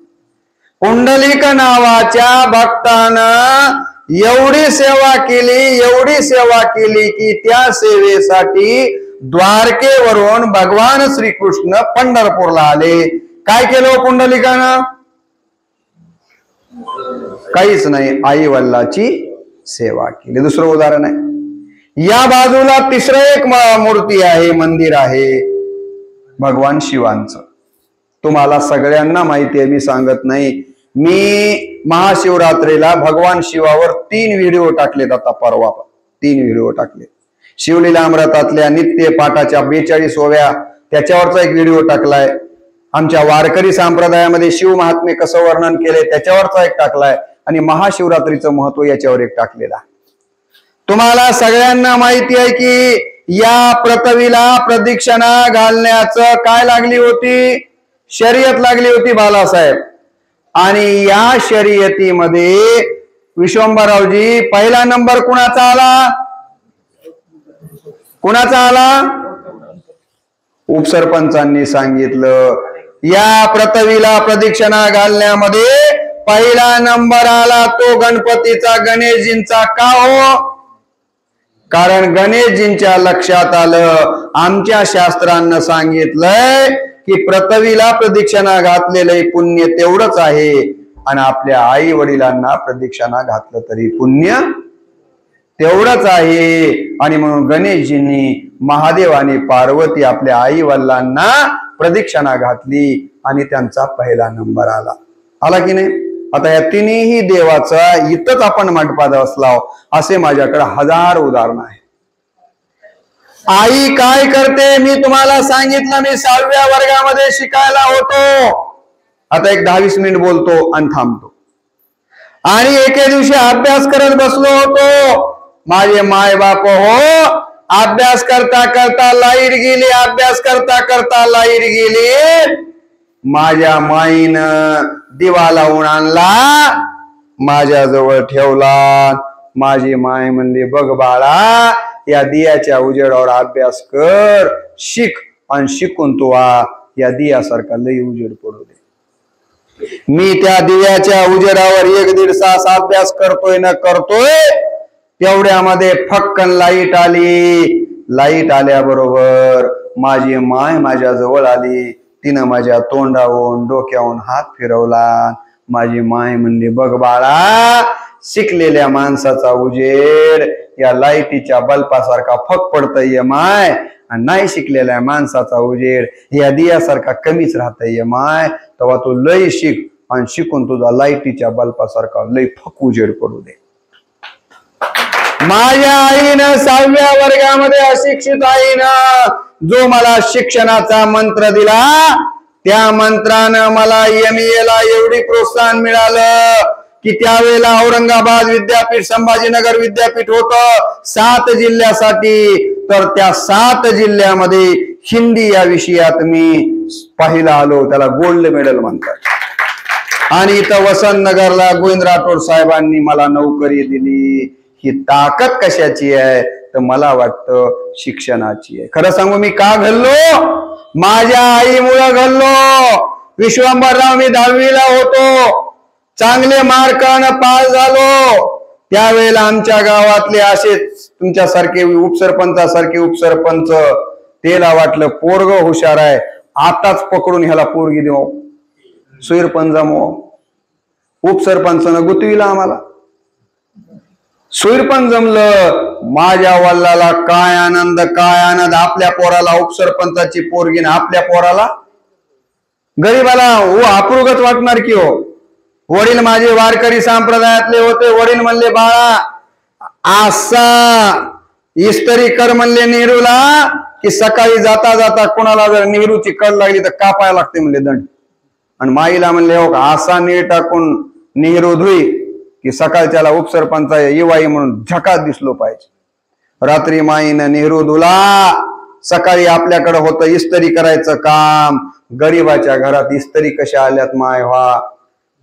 पुंडलिक नावाच्या भक्तानं एवढी सेवा केली की त्या सेवेसाठी द्वारकेवरून भगवान श्रीकृष्ण पंढरपूरला आले. काय केलं पुंडलिकानं? काहीच नाही, आई वडिलांची सेवा केली. दुसरं उदाहरण आहे. या बाजूला तिसरं एक मूर्ती आहे, मंदिर आहे भगवान शिवांचं. तुम्हाला सगळ्यांना माहिती आहे, मी सांगत नाही. मी महाशिवरात्रीला भगवान शिवावर 3 व्हिडिओ टाकलेत. आता परवा 3 व्हिडिओ टाकले. शिवलीला अमृतातल्या नित्य पाठाच्या 42 ओव्या त्याच्यावरचा एक व्हिडिओ टाकलाय. आमच्या वारकरी संप्रदायामध्ये शिव महात्म्य कसं वर्णन केले त्याच्यावरचा एक टाकलाय आणि महाशिवरात्रीचं महत्व याच्यावर एक टाकलेला. तुम्हाला सगळ्यांना माहिती आहे की या पृथ्वीला प्रदक्षिणा घालण्याचं काय लागली होती? शर्यत लागली होती बालासाहेब. आणि या शर्यतीमध्ये विश्वंभररावजी पहिला नंबर कुणाचा आला? कुणाचा आला? उपसरपंचांनी सांगितलं या पृथ्वीला प्रदक्षिणा घालण्यामध्ये पहिला नंबर आला तो गणपतीचा, गणेशजींचा. का हो? कारण गणेशजींच्या लक्षात आलं आमच्या शास्त्रांना सांगितलंय की पृथ्वीला प्रदक्षिणा घातलेलं पुण्य तेवढंच आहे आणि आपल्या आई वडिलांना प्रदक्षिणा घातलं तरी पुण्य तेवढंच आहे. आणि म्हणून गणेशजींनी महादेव आणि पार्वती आपल्या आई वडिलांना प्रदक्षिणा घातली आणि त्यांचा पहिला नंबर आला. आला की नाही? आता या तिन्ही देवाचा इथंच आपण मंडपात असलाव असे माझ्याकडे हजार उदाहरण आहे. आई काय करते मी तुम्हाला सांगितलं. मी 6व्या वर्गामध्ये शिकायला होतो. आता एक 10-20 मिनिट बोलतो आणि थांबतो. आणि एके दिवशी अभ्यास करत बसलो होतो. माझे माय बाप हो, अभ्यास करता करता लाईट गेली. अभ्यास करता करता लाईट गेली. माझ्या माईनं दिवा लावून आणला, माझ्या जवळ ठेवला. माझी माय म्हणली बघ बाळा, या दियाच्या उजेडावर अभ्यास कर, शिक आणि शिकून तू या दियासारखा लई उजेड पडू दे. मी त्या दिव्याच्या उजेडावर 1-1.5 तास अभ्यास करतोय ना करतोय, तेवढ्यामध्ये फक्कन लाईट आली. लाईट आल्याबरोबर माझी माय माझ्या जवळ आली. तिनं माझ्या तोंडावरून डोक्यावरून हात फिरवला. माझी माय म्हणली बघ बाळा, शिकलेल्या माणसाचा उजेड या लाईटीच्या बल्बासारखा फक पडतय माय, आणि नाही शिकलेल्या माणसाचा उजेड या दियासारखा कमीच राहतय माय. तेव्हा तू लय शिक आणि शिकून तुझा लाईटीच्या बल्बासारखा लय फक उजेड पडू दे. माझ्या आईनं 6व्या वर्गामध्ये अशिक्षित आईनं जो मला शिक्षणाचा मंत्र दिला, त्या मंत्रानं मला MA ला एवढी प्रोत्साहन मिळालं की त्यावेळेला औरंगाबाद विद्यापीठ, संभाजीनगर विद्यापीठ होतं 7 जिल्ह्यासाठी. तर त्या 7 जिल्ह्यामध्ये हिंदी या विषयात मी पाहिला आलो. त्याला गोल्ड मेडल म्हणतात. आणि इथं वसंतनगरला गोविंद राठोड साहेबांनी मला नोकरी दिली. ही ताकद कशाची आहे? तर मला वाटतं शिक्षणाची आहे. खरं सांगू मी का घडलो? माझ्या आईमुळे घडलो. विश्वंभरराव मी 10वीला होतो. चांगले मार्कानं पास झालो. त्यावेळेला आमच्या गावातले असेच तुमच्यासारखे उपसरपंचासारखे उपसरपंच, त्याला वाटलं पोरग हुशार आहे, आताच पकडून ह्याला पोरगी देऊ, सुरपंच जमव. उपसरपंचानं गुतविला आम्हाला. सुरपंच जमलं. माझ्या वल्लाला काय आनंद, काय आनंद. आपल्या पोराला उपसरपंचाची पोरगी ना आपल्या पोराला गरीबाला अप्रुगत वाटणार की हो. वडील माझे वारकरी संप्रदायातले होते. वडील म्हणले बाळा असा इस्त्री कर म्हणले नेहरूला की सकाळी जाता जाता कोणाला जर नेहरूची कळ लागली तर कापायला लागते म्हणले दंड. आणि माईला म्हणले हो असा नीर टाकून नेहरू धुई की सकाळच्याला उपसरपंचा येवाई म्हणून झकात दिसलो पाहिजे. रात्री माईनं नेहरू धुला. सकाळी आपल्याकडे होतं इस्त्री करायचं काम. गरीबाच्या घरात इस्त्री कशा आल्यात माय व्हा.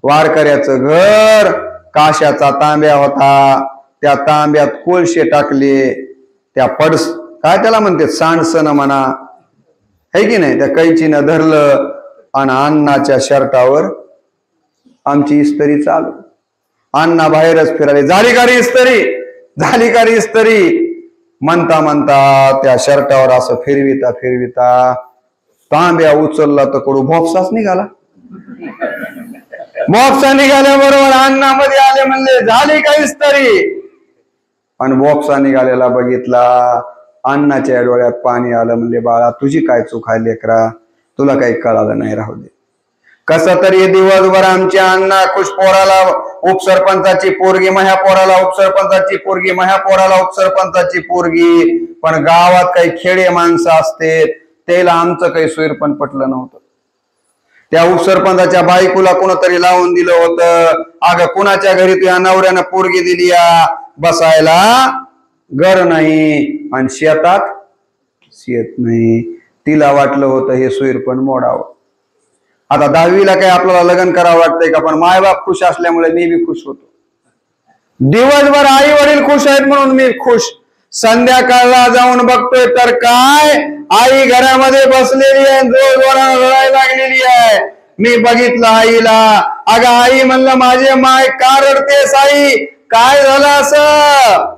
वारकऱ्याचं घर काशाचा तांब्या होता. त्या तांब्यात कोळशे टाकले. त्या पडस काय त्याला म्हणते सांडसन म्हणा है की नाही, त्या कैचीनं धरलं आणि अण्णाच्या शर्टावर आमची इस्त्री चालू. अण्णा बाहेरच फिराले. झाली का रे इस्त्री, झाली का रे इस्त्री म्हणता म्हणता त्या शर्टावर असं फिरविता फिरविता तांब्या उचलला तर कडू भोपसाच निघाला. बॉक्सा निघाल्याबरोबर अण्णामध्ये आले, म्हणले झाली का इस्त्री. आणि बॉक्सा निघालेला बघितला. अण्णाच्या डोळ्यात पाणी आलं. म्हणले बाळा तुझी काय चूक आहे लेकरा, तुला काही कळालं नाही, राहू दे. कसा तरी दिवसभर आमच्या अण्णा खुश पोराला उपसरपंचाची पोरगी, माझ्या पोराला उपसरपंचाची पोरगी, माझ्या पोराला उपसरपंचाची पोरगी. पण गावात काही खेडे माणसं असते त्याला आमचं काही सोयरपण पटलं नव्हतं. त्या उपसरपंचाच्या बायकोला कोणतरी लावून दिलं होतं. अगं कुणाच्या घरी तुझ्या नवऱ्यानं पोरगी दिली या बसायला घर नाही आणि शेतात येत नाही. तिला वाटलं होतं हे सूर पण मोडावं. आता 10वीला काही आपल्याला लग्न करावं वाटतंय का? पण मायबाप खुश असल्यामुळे मी बी खुश होतो. दिवसभर आई वडील खुश आहेत म्हणून मी खुश. संध्याकाळला जाऊन बघतोय तर काय, आई घरामध्ये बसलेली आहे, जोरजोरानं रडायला लागलेली आहे. मी बघितलं आईला. अगं आई म्हणलं, माझे माय का रडतेस आई, काय झालं असं?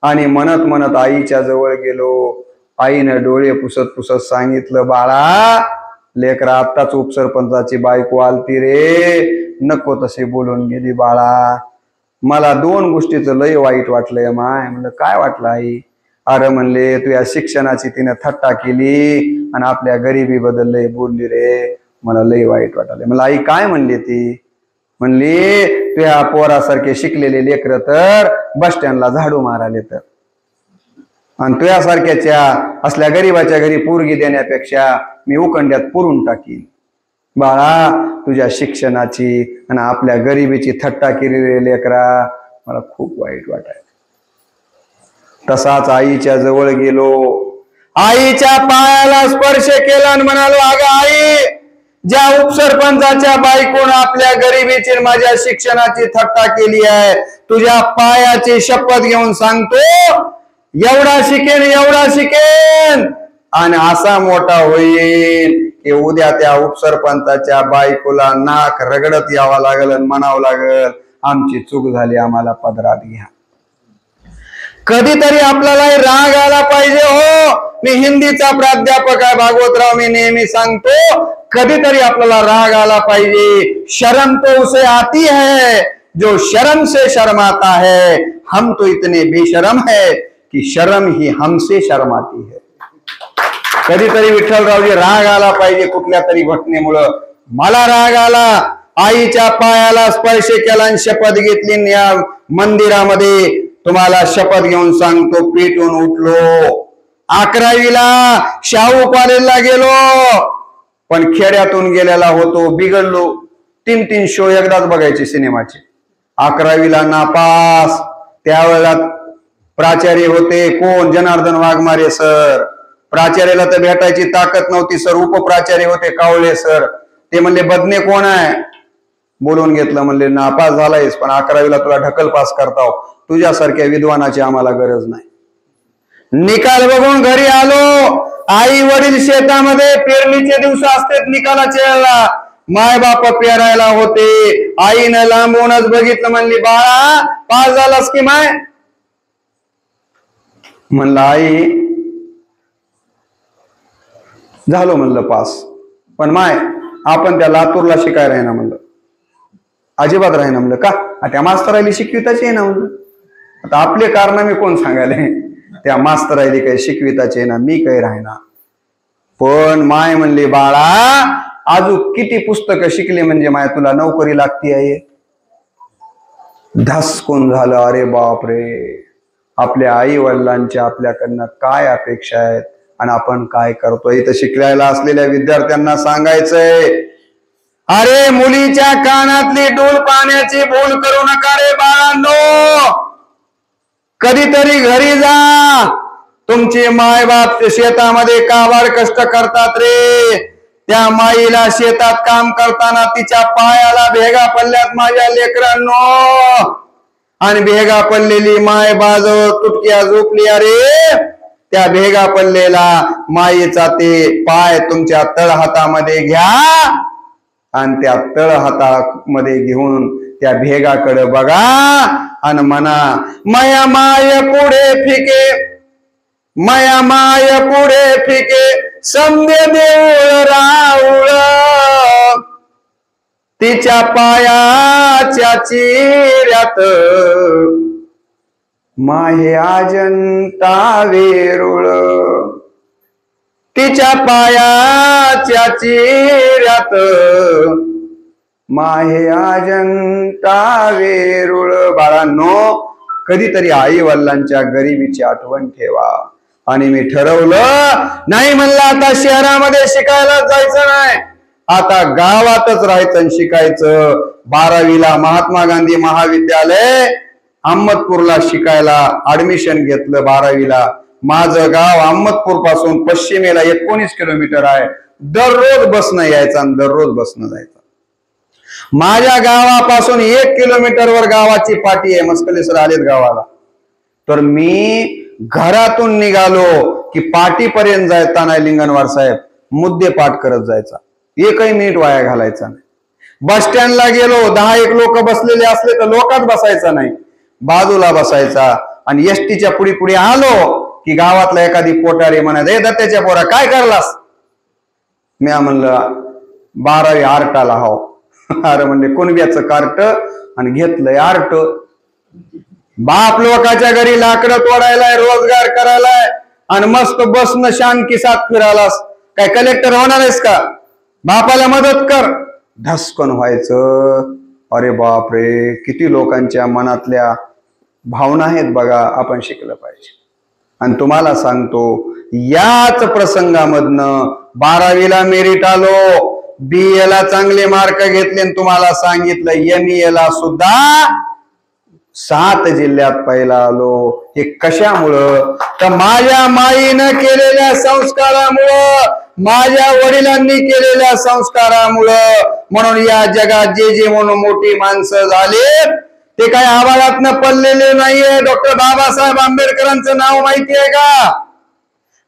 आणि म्हणत म्हणत आईच्या जवळ गेलो. आईनं डोळे पुसत पुसत सांगितलं, बाळा लेकरा आत्ताच उपसरपंचाची बायको आलती रे, नको तसे बोलून गेली बाळा. मला 2 गोष्टीचं लय वाईट वाटलंय माय. म्हणलं काय वाटलं आई? अरे म्हणले, तुझ्या शिक्षणाची तिने थट्टा केली आणि आपल्या गरिबी बद्दल लय बोलली रे, मला लय वाईट वाटलं. मला आई काय म्हणली ती? म्हणली, तुझ्या पोरासारखे शिकलेले लेकर तर बस स्टँडला झाडू माराले तर, आणि तुझ्यासारख्याच्या असल्या गरीबाच्या घरी पोरगी देण्यापेक्षा मी उकंड्यात पुरून टाकीन. बाळा तुझ्या शिक्षणाची आणि आपल्या गरिबीची थट्टा केलेली लेकरा, मला खूप वाईट वाटायचं. तसाच आईच्या जवळ गेलो. आईच्या पायाला स्पर्श केला आणि म्हणालो, अगं आई, ज्या उपसरपंचाच्या बायकोनं आपल्या गरिबीची माझ्या शिक्षणाची थट्टा केली आहे, तुझ्या पायाची शपथ घेऊन सांगतो, एवढा शिकेन आणि असा मोठा होईल की उद्या त्या उपसरपंचाच्या बायकोला नाक रगडत यावं लागल आणि म्हणावं लागल, आमची चूक झाली, आम्हाला पदरात घ्या. कधीतरी आपल्याला राग आला पाहिजे. हो, मी हिंदीचा प्राध्यापक आहे भागवतराव, मी नेहमी सांगतो, कधीतरी आपल्याला राग आला पाहिजे. शर्म तो उसे आती है जो शर्म से शर्माता है, हम तो इतने बेशरम है कि शर्म ही हमसे शर्माती है. कधीतरी विठ्ठलरावजी राग आला पाहिजे कुठल्या तरी घटनेमुळं. मला राग आला. आईच्या पायाला स्पर्श केला आणि शपथ घेतली. या मंदिरामध्ये तुम्हाला शपथ घेऊन सांगतो, पेटून उठलो. 11वीला शाहू कॉलेजला गेलो, पण खेड्यातून गेलेला होतो, बिघडलो. 3 शो एकदाच बघायचे सिनेमाचे. 11वीला नापास. त्यावेळेला प्राचार्य होते कोण? जनार्दन वाघमारे सर. प्राचार्याला तर भेटायची ताकद नव्हती सर. उपप्राचार्य होते कावळे सर. ते म्हणले, बदने कोण आहे? बोलून घेतलं. म्हणले, नापास झालायस पण 11वीला तुला ढकल पास करताव, तुझ्यासारख्या विद्वानाची आम्हाला गरज नाही. निकाल बघून घरी आलो. आई वडील शेतामध्ये पेरणीचे दिवस असतात निकालाच्या वेळेला. माय बाप पेरायला होते. आईनं लांबूनच बघितलं. म्हणली, बाळा पास झालास की माय? म्हणलं, आई झालो म्हणलं पास, पण माय आपण त्या लातूरला शिकाय राही ना म्हणलं. अजिबात राही ना म्हणलं. का? त्या मास्तरायली शिकविताची आहे ना म्हणलं. आता आपले कारनामे कोण सांगायले? त्या मास्तरायली काही शिकविताची आहे ना, मी काही राहीना. पण माय म्हणली, बाळा अजून किती पुस्तकं शिकले म्हणजे माय तुला नोकरी लागती आहे? धसकून झालं. अरे बाप रे, आपल्या आई वडिलांच्या आपल्याकडनं काय अपेक्षा आहेत आणि आपण काय करतोय? इथं शिकलेल्या असलेल्या विद्यार्थ्यांना सांगायचंय, अरे मुलीच्या कानातली डोल पाण्याची भूल करू नका रे बाळांनो. कधीतरी घरी जा. तुमचे मायबाप शेतामध्ये काबाड कष्ट करतात रे. त्या माईला शेतात काम करताना तिच्या पायाला भेगा पडल्यात माझ्या लेकरांनो. आणि भेगा पडलेली माय बाज तुटक्या झोपली. अरे त्या भेगा पडलेला मायेचा ते पाय तुमच्या तळहातामध्ये घ्या आणि त्या तळहातामध्ये घेऊन त्या भेगाकडे बघा आणि म्हणा, माया माय पुढे फिके, माया माय पुढे फिके, समदे देऊळ राऊळ, तिच्या पायाच्या चिऱ्यात माहे अजंता वेरूळ, तिच्या पायाच्या चिऱ्यात माहे अजंता वेरूळ. बाळांनो, कधीतरी आई वडिलांच्या गरिबीची आठवण ठेवा. आणि मी ठरवलं, नाही म्हणलं आता शहरामध्ये शिकायला जायचं नाही, आता गावातच राहायचं शिकायचं. 12वीला महात्मा गांधी महाविद्यालय अहमदपूरला शिकायला ऍडमिशन घेतलं. 12वीला माझं गाव अहमदपूर पासून पश्चिमेला 19 किलोमीटर आहे. दररोज बसणं यायचं आणि दररोज बसणं जायचं. माझ्या गावापासून 1 किलोमीटरवर गावाची पाटी आहे. मस्कले सर आलेत गावाला. तर मी घरातून निघालो की पाटीपर्यंत जाताना लिंगणवार साहेब मुद्दे पाठ करत जायचा. एकही मिनिट वाया घालायचा नाही. बस स्टँडला गेलो, 10-1 लोक बसलेले असले तर लोकात बसायचा नाही, बाजूला बसायचा. आणि एसटीच्या पुढे पुढे आलो की गावातला एखादी पोटारी म्हणायचं, ए दत्त्याच्या पोरा काय करलास? मी म्हणलं 12वी आर्टाला हाव. अरे म्हणले कुणब्याचं कार्ट आणि घेतलंय आर्ट. बाप लोकाच्या घरी लाकडं तोडायलाय, रोजगार करायलाय आणि मस्त बसणं शान किसात फिरायलास. काय कलेक्टर होणार आहेस का? बापाला मदत कर. धस्कन व्हायचं. अरे बाप रे, किती लोकांच्या मनातल्या भावना आहेत बघा. आपण शिकलं पाहिजे. आणि तुम्हाला सांगतो, याच प्रसंगामधनं 12वीला मेरिट आलो, BA ला चांगले मार्क घेतले आणि तुम्हाला सांगितलं ME ला सुद्धा 7 जिल्ह्यात पहिला आलो. हे कशामुळं? तर माझ्या माईनं केलेल्या संस्कारामुळं, माझ्या वडिलांनी केलेल्या संस्कारामुळं. म्हणून या जगात जे म्हणून मोठी माणसं झाले ते काही आभाळातनं पडलेले नाहीये. डॉक्टर बाबासाहेब आंबेडकरांचं नाव माहिती आहे का?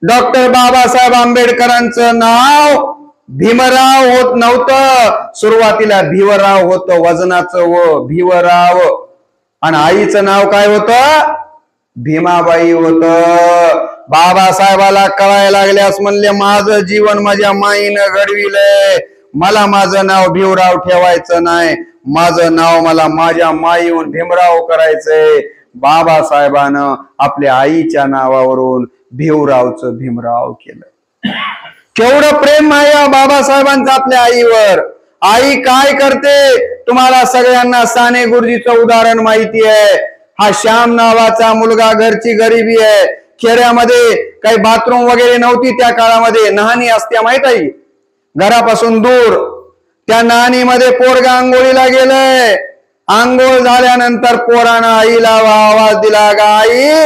डॉक्टर बाबासाहेब आंबेडकरांचं नाव भीमराव होत नव्हतं. सुरुवातीला भिवराव होतं, वजनाचं व भीवराव. आणि आईचं नाव काय होतं? भीमाबाई होतं. बाबासाहेबाला कळायला लागल्यास म्हणले माझं जीवन माझ्या माईनं घडविलंय, मला माझं नाव भीमराव ठेवायचं नाही, माझं नाव मला माझ्या माईहून भीमराव करायचंय. बाबासाहेबानं आपल्या आईच्या नावावरून भीमरावचं भीमराव केलं. केवढं प्रेम आहे या बाबासाहेबांचं आपल्या आईवर. आई काय करते तुम्हाला सगळ्यांना साने गुरुजीचं उदाहरण माहिती आहे. हा श्याम नावाचा मुलगा, घरची गरिबी आहे, खेड्यामध्ये काही बाथरूम वगैरे नव्हती त्या काळामध्ये, नहाणी असत्या माहित आहे, घरापासून दूर. त्या नहाणीमध्ये पोरगा आंघोळीला गेलंय. आंघोळ झाल्यानंतर पोरानं आईला आवाज दिला, गा आई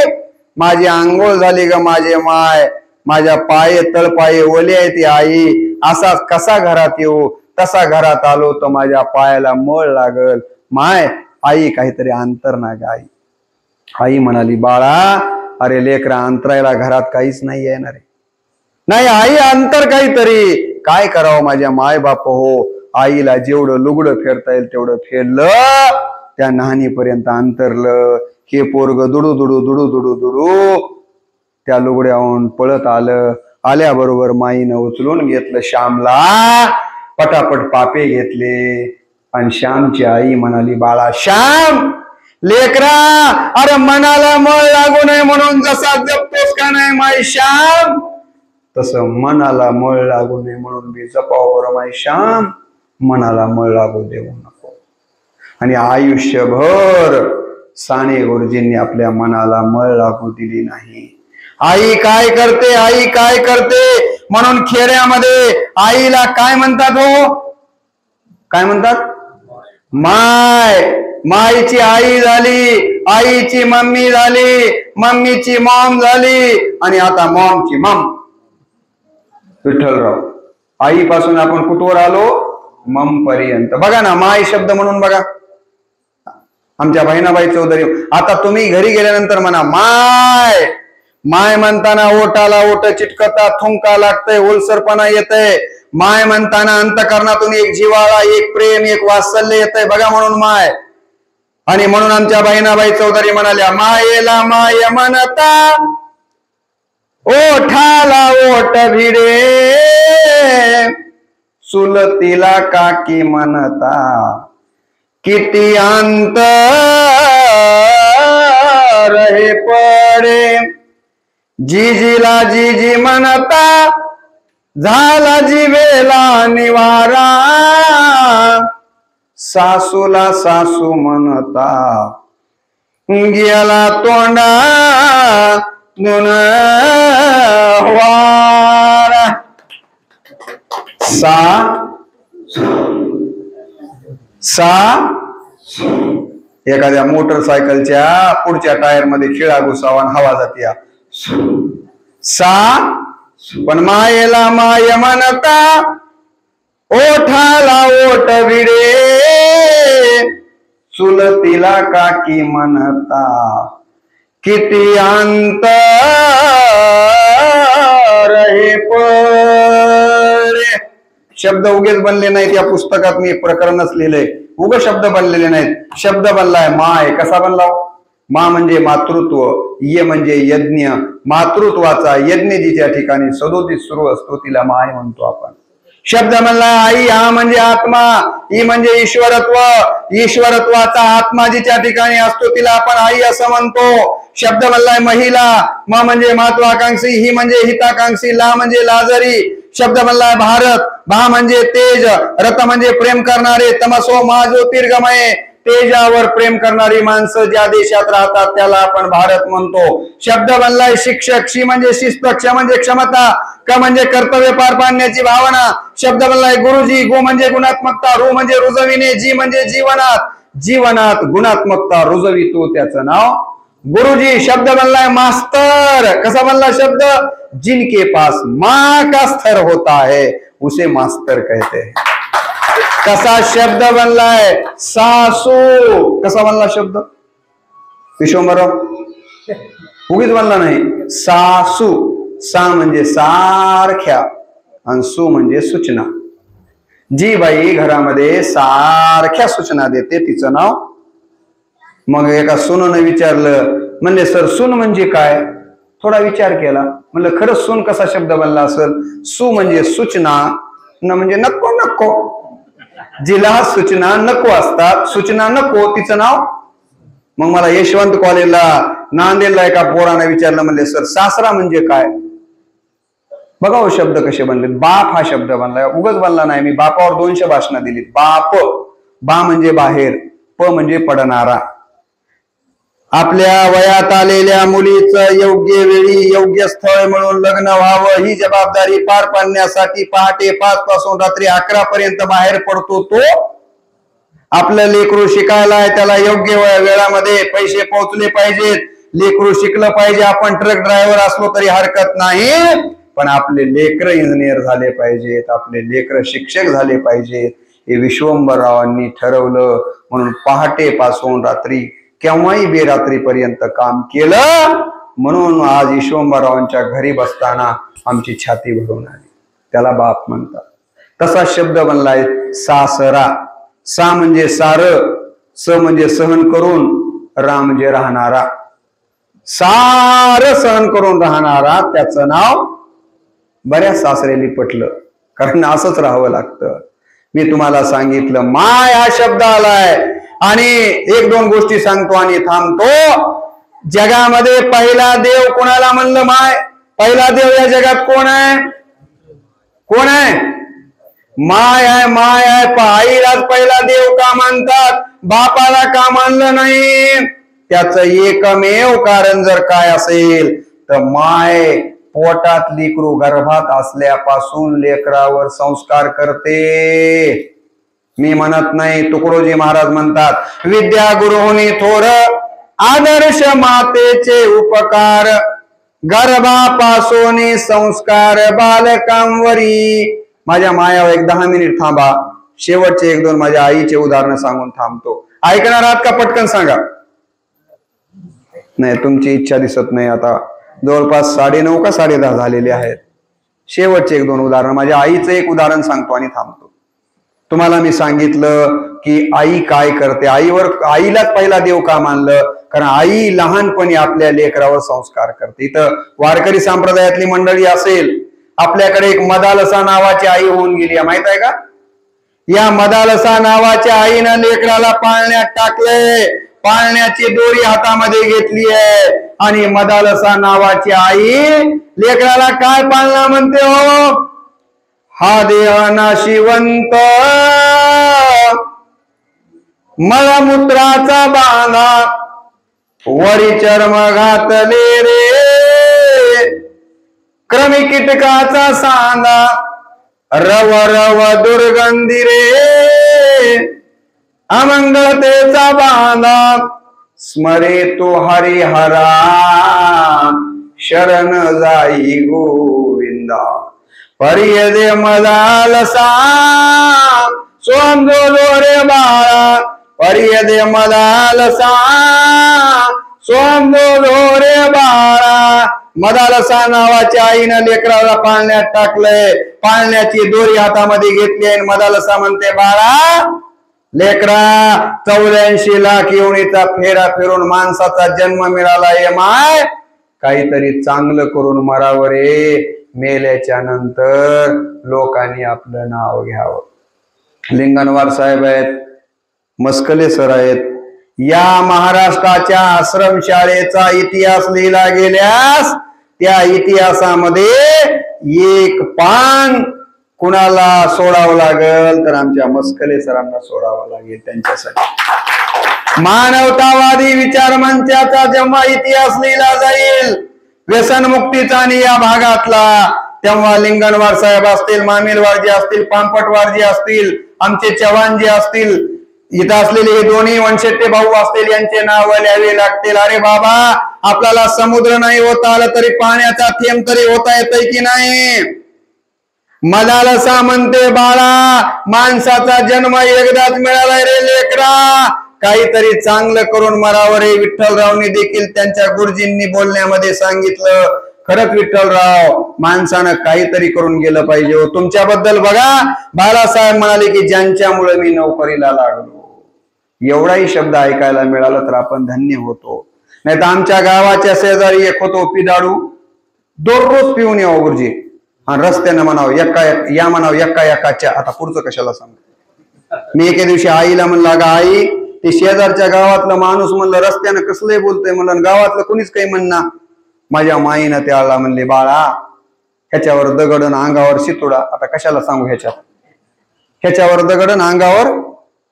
माझी आंघोळ झाली ग माझे माय, माझ्या पाये तळपाये ओले आहे ती आई, असा कसा घरात येऊ? तसा घरात आलो तर माझ्या पायाला मळ लागल. माय आई काहीतरी अंतर ना ग आई. आई म्हणाली, बाळा अरे लेकरा अंतरायला घरात काहीच नाही येणार आहे. नाही आई अंतर काहीतरी. काय करावं माझ्या माय बाप हो. आईला जेवढं लुगडं फेरता येईल तेवढं फेरलं, त्या नहाणीपर्यंत अंतरलं. हे पोरग दुडू दुडू दुडू दुडू दुडू त्या लुगड्याहून पळत आलं. आल्याबरोबर माईनं उचलून घेतलं श्यामला, पटापट पापे घेतले. आणि श्यामची आई म्हणाली, बाळा श्याम लेकरा, अरे मनाला मळ लागू नये म्हणून जसा जपतोस का नाही माई श्याम, तसं मनाला मळ लागू नये म्हणून मी जपाव बरं माई श्याम, मनाला मळ लागू देऊ नको. आणि आयुष्यभर साने गुरुजींनी आपल्या मनाला मळ लागू दिली नाही. आई काय करते, आई काय करते म्हणून खेड्यामध्ये आईला काय म्हणतात हो? काय म्हणतात? माय. माईची आई झाली, आईची मम्मी झाली, मम्मीची मॉम झाली आणि आता मॉमची मम. विठ्ठलराव, आईपासून आपण कुठवर आलो? मम पर्यंत. बघा ना, माय शब्द म्हणून बघा. आमच्या बहिणाबाई चौधरी, आता तुम्ही घरी गेल्यानंतर म्हणा माय. माय म्हणताना ओटाला ओट चिटकता, थुंका लागतंय, ओलसरपणा येतंय. माय म्हणताना अंतकरणातून एक जिव्हाळा, एक प्रेम, एक वात्सल्य येतंय बघा म्हणून माय. आणि म्हणून आमच्या बहिणाबाई चौधरी म्हणाल्या, मायेला माय म्हणता ओठाला ओठ भिडे, सुलतीला काकी म्हणता किती अंतर हे पडे. जिजीला जिजी म्हणता झाला जिवेला निवारा, सासूला सासू म्हणता गेला तोंडा वारा. एखाद्या मोटरसायकलच्या पुढच्या टायर मध्ये खिळा घुसावा हवा जाते, सा पण मायेला माय म्हणता ओठाला ओठ विडे चुलतीला काकी म्हणता किती अंतर हे परे. शब्द उगेच बनले नाहीत या पुस्तकात, मी प्रकरणच लिहिलंय. उग शब्द बनलेले नाहीत. शब्द बनलाय माय. कसा बनला? मा म्हणजे मातृत्व, ये म्हणजे यज्ञ. मातृत्वाचा यज्ञ जिच्या ठिकाणी सदोदित सुरू असतो तिला माय म्हणतो आपण. शब्द म्हणला आई, हा म्हणजे आत्मा, ही म्हणजे ईश्वरत्व. ईश्वरत्वाचा आत्मा जिच्या ठिकाणी असतो तिला आपण आई असं म्हणतो. शब्द म्हणलाय महिला, म म्हणजे महत्वाकांक्षी, ही म्हणजे हिताकांक्षी, ला म्हणजे लाजरी. शब्द म्हणलाय भारत, भा म्हणजे तेज, रथ म्हणजे प्रेम करणारे, तमसो मा ज्योतिर्गमय, तेजावर प्रेम करणारी माणसं ज्या देशात राहतात त्याला आपण भारत म्हणतो. शब्द बनलाय शिक्षक, शी म्हणजे शिस्त, क्ष म्हणजे क्षमता, क म्हणजे कर्तव्य पार पाडण्याची भावना. शब्द बनलाय गुरुजी, गु म्हणजे गुणात्मकता, रु म्हणजे रुजविणे, जी म्हणजे जीवनात, जीवनात गुणात्मकता रुजवितो त्याचं नाव गुरुजी. शब्द बनलाय मास्तर. कसा बनला शब्द? जिनके पास माँ का स्तर होता है उसे मास्तर कहते हैं. कसा शब्द बनलाय सासू. कसा बनला शब्द? विश्वंभरराव उगीच बनला नाही. सासू, सा म्हणजे सारख्या आणि सू म्हणजे सूचना. जी बाई घरामध्ये सारख्या सूचना देते तिचं नाव. मग एका सूनने विचारलं, म्हणले सर सून म्हणजे काय? थोडा विचार केला, म्हणलं खरंच सून कसा शब्द बनला असेल? सू म्हणजे सूचना, न म्हणजे नको नको. जिला सूचना नको असतात, सूचना नको, तिचं नाव. मग मला यशवंत कॉलेजला नांदेडला एका पोराने विचारलं, म्हणले सर सासरा म्हणजे काय? बघा शब्द कसे बनले. बाप हा शब्द बनलाय, उगच बनला नाही. मी बापावर 200 भाषणं दिली. बाप, बा म्हणजे बाहेर, प म्हणजे पडणारा. आपल्या वयात आलेल्या मुलीचं योग्य वेळी योग्य स्थळ म्हणून लग्न व्हावं ही जबाबदारी पार पाडण्यासाठी पहाटे 5 पासून रात्री 11 पर्यंत बाहेर पडतो तो. आपलं लेकरू शिकायला त्याला योग्य वेळामध्ये पैसे पोहोचले पाहिजेत. लेकरू शिकलं पाहिजे. आपण ट्रक ड्रायव्हर असलो तरी हरकत नाही, पण आपले लेकर इंजिनियर झाले पाहिजेत, आपले लेकर शिक्षक झाले पाहिजेत. हे विश्वंभररावांनी ठरवलं. म्हणून पहाटे पासून रात्री केव्हाही बेरात्रीपर्यंत काम केलं. म्हणून आज विश्वंभररावांच्या घरी बसताना आमची छाती भरून आली. त्याला बाप म्हणतात. तसा शब्द बनलाय सासरा. सा म्हणजे सार, स म्हणजे सहन करून, रा म्हणजे राहणारा. सार सहन करून राहणारा त्याचं नाव. बऱ्याच सासरेली पटलं, कारण असंच राहावं लागतं. मी तुम्हाला सांगितलं माय हा शब्द आलाय. आणि 1-2 गोष्टी सांगतो आणि थांबतो. जगामध्ये पहिला देव कोणाला म्हणलं? माय. पहिला देव या जगात कोण आहे? कोण आहे? माय आहे. माय आहे. आईलाच पहिला देव का मानतात? बापाला का मानलं नाही? त्याचं एकमेव कारण जर काय असेल तर माय पोटात लेकरू गर्भात असल्यापासून लेकरावर संस्कार करते. मी म्हणत नाही, तुकडोजी महाराज म्हणतात विद्या गुरुनी थोर आदर्श मातेचे उपकार गर्भापासून संस्कार बालकांवरी. माझ्या मायावर 10 मिनिट थांबा. शेवटचे 1-2 माझ्या आईचे उदाहरण सांगून थांबतो. ऐकणार आहात का? पटकन सांगा. नाही, तुमची इच्छा दिसत नाही. आता जवळपास 9:30 का 10:30 झालेले आहेत. शेवटचे 1-2 उदाहरण. माझ्या आईचं एक उदाहरण सांगतो आणि थांबतो. तुम्हाला मी सांगितलं की आई काय करते. आईलाच पहिला देव का मानलं? कारण आई लहानपणी आपल्या लेकरावर संस्कार करते. इथं वारकरी संप्रदायातली मंडळी असेल, आपल्याकडे एक मदालसा नावाची आई होऊन गेली, माहित आहे का? या मदालसा नावाच्या आईनं लेकराला पाळण्यात टाकलंय. पाळण्याची दोरी हातामध्ये घेतली आहे आणि मदालसा नावाची आई लेकराला काय पाळणा म्हणते? हो, हा देह नाशिवंत मलमूत्राचा बांधा वरी चर्म घातले रे क्रमी कीटकाचा सांदा रव रव दुर्गंधी रे अमंगळतेचा बांधा स्मरे तो हरिहरा शरण जाई गोविंदा परियदे मदालसा सोंदो रे बाळा परियदे मदालसा सोंदो रे बाळा मदालसा नावाच्या आईनं लेकराला पाळण्यात टाकलंय पाळण्याची दोरी हातामध्ये घेतली आणि मदालसा म्हणते बाळा लेकरा 84 लाख योनीचा फेरा फिरून माणसाचा जन्म मिळाला ये माय काहीतरी चांगलं करून मरावं रे मेल्याच्या नंतर लोकांनी आपलं नाव घ्यावं। लिंगणवार साहेब आहेत मस्कले सर आहेत या महाराष्ट्राच्या आश्रमशाळेचा इतिहास लिहिला गेल्यास त्या इतिहासामध्ये एक पान कुणाला सोडावं लागेल तर आमच्या मस्कले सरांना सोडावं लागेल त्यांच्यासाठी। मानवतावादी विचार मंचाचा जेव्हा इतिहास लिहिला जाईल व्यसनमुक्तीचा आणि या भागातला तेव्हा लिंगणवार साहेब असतील मामिलवारजी असतील पांपटवारजी असतील आमचे चव्हाणजी असतील इथं असलेले हे दोन्ही वंशेट्टे भाऊ असतील यांचे नाव लिहावे लागतील। अरे बाबा आपल्याला समुद्र नाही होता आलं तरी पाण्याचा थेंब तरी होता येतोय की नाही। मदालसा म्हणते बाळा माणसाचा जन्म एकदाच मिळालाय रे लेकरा काहीतरी चांगलं करून मरावं रे। विठ्ठलरावनी देखील त्यांच्या गुरुजींनी बोलण्यामध्ये सांगितलं खरंच विठ्ठलराव माणसानं काहीतरी करून गेलं पाहिजे। तुमच्याबद्दल बघा बाळासाहेब म्हणाले की ज्यांच्यामुळे मी नोकरीला लागलो एवढाही शब्द ऐकायला मिळाला तर आपण धन्य होतो। नाही तर आमच्या गावाच्या शेजारी एक होतो पिदाडू दररोज पिऊन यावं गुरुजी आणि रस्त्यानं म्हणावं या म्हणावं एकाच्या आता पुढचं कशाला सांग। मी एके दिवशी आईला म्हणलं गा आई ते शेजारच्या गावातलं माणूस म्हणलं रस्त्यानं कसलंही बोलतोय म्हणलं गावातलं कुणीच काही म्हणणार। माझ्या माईनं त्याला म्हणले बाळा ह्याच्यावर दगडन अंगावर शितुडा आता कशाला सांगू ह्याच्यावर दगडन अंगावर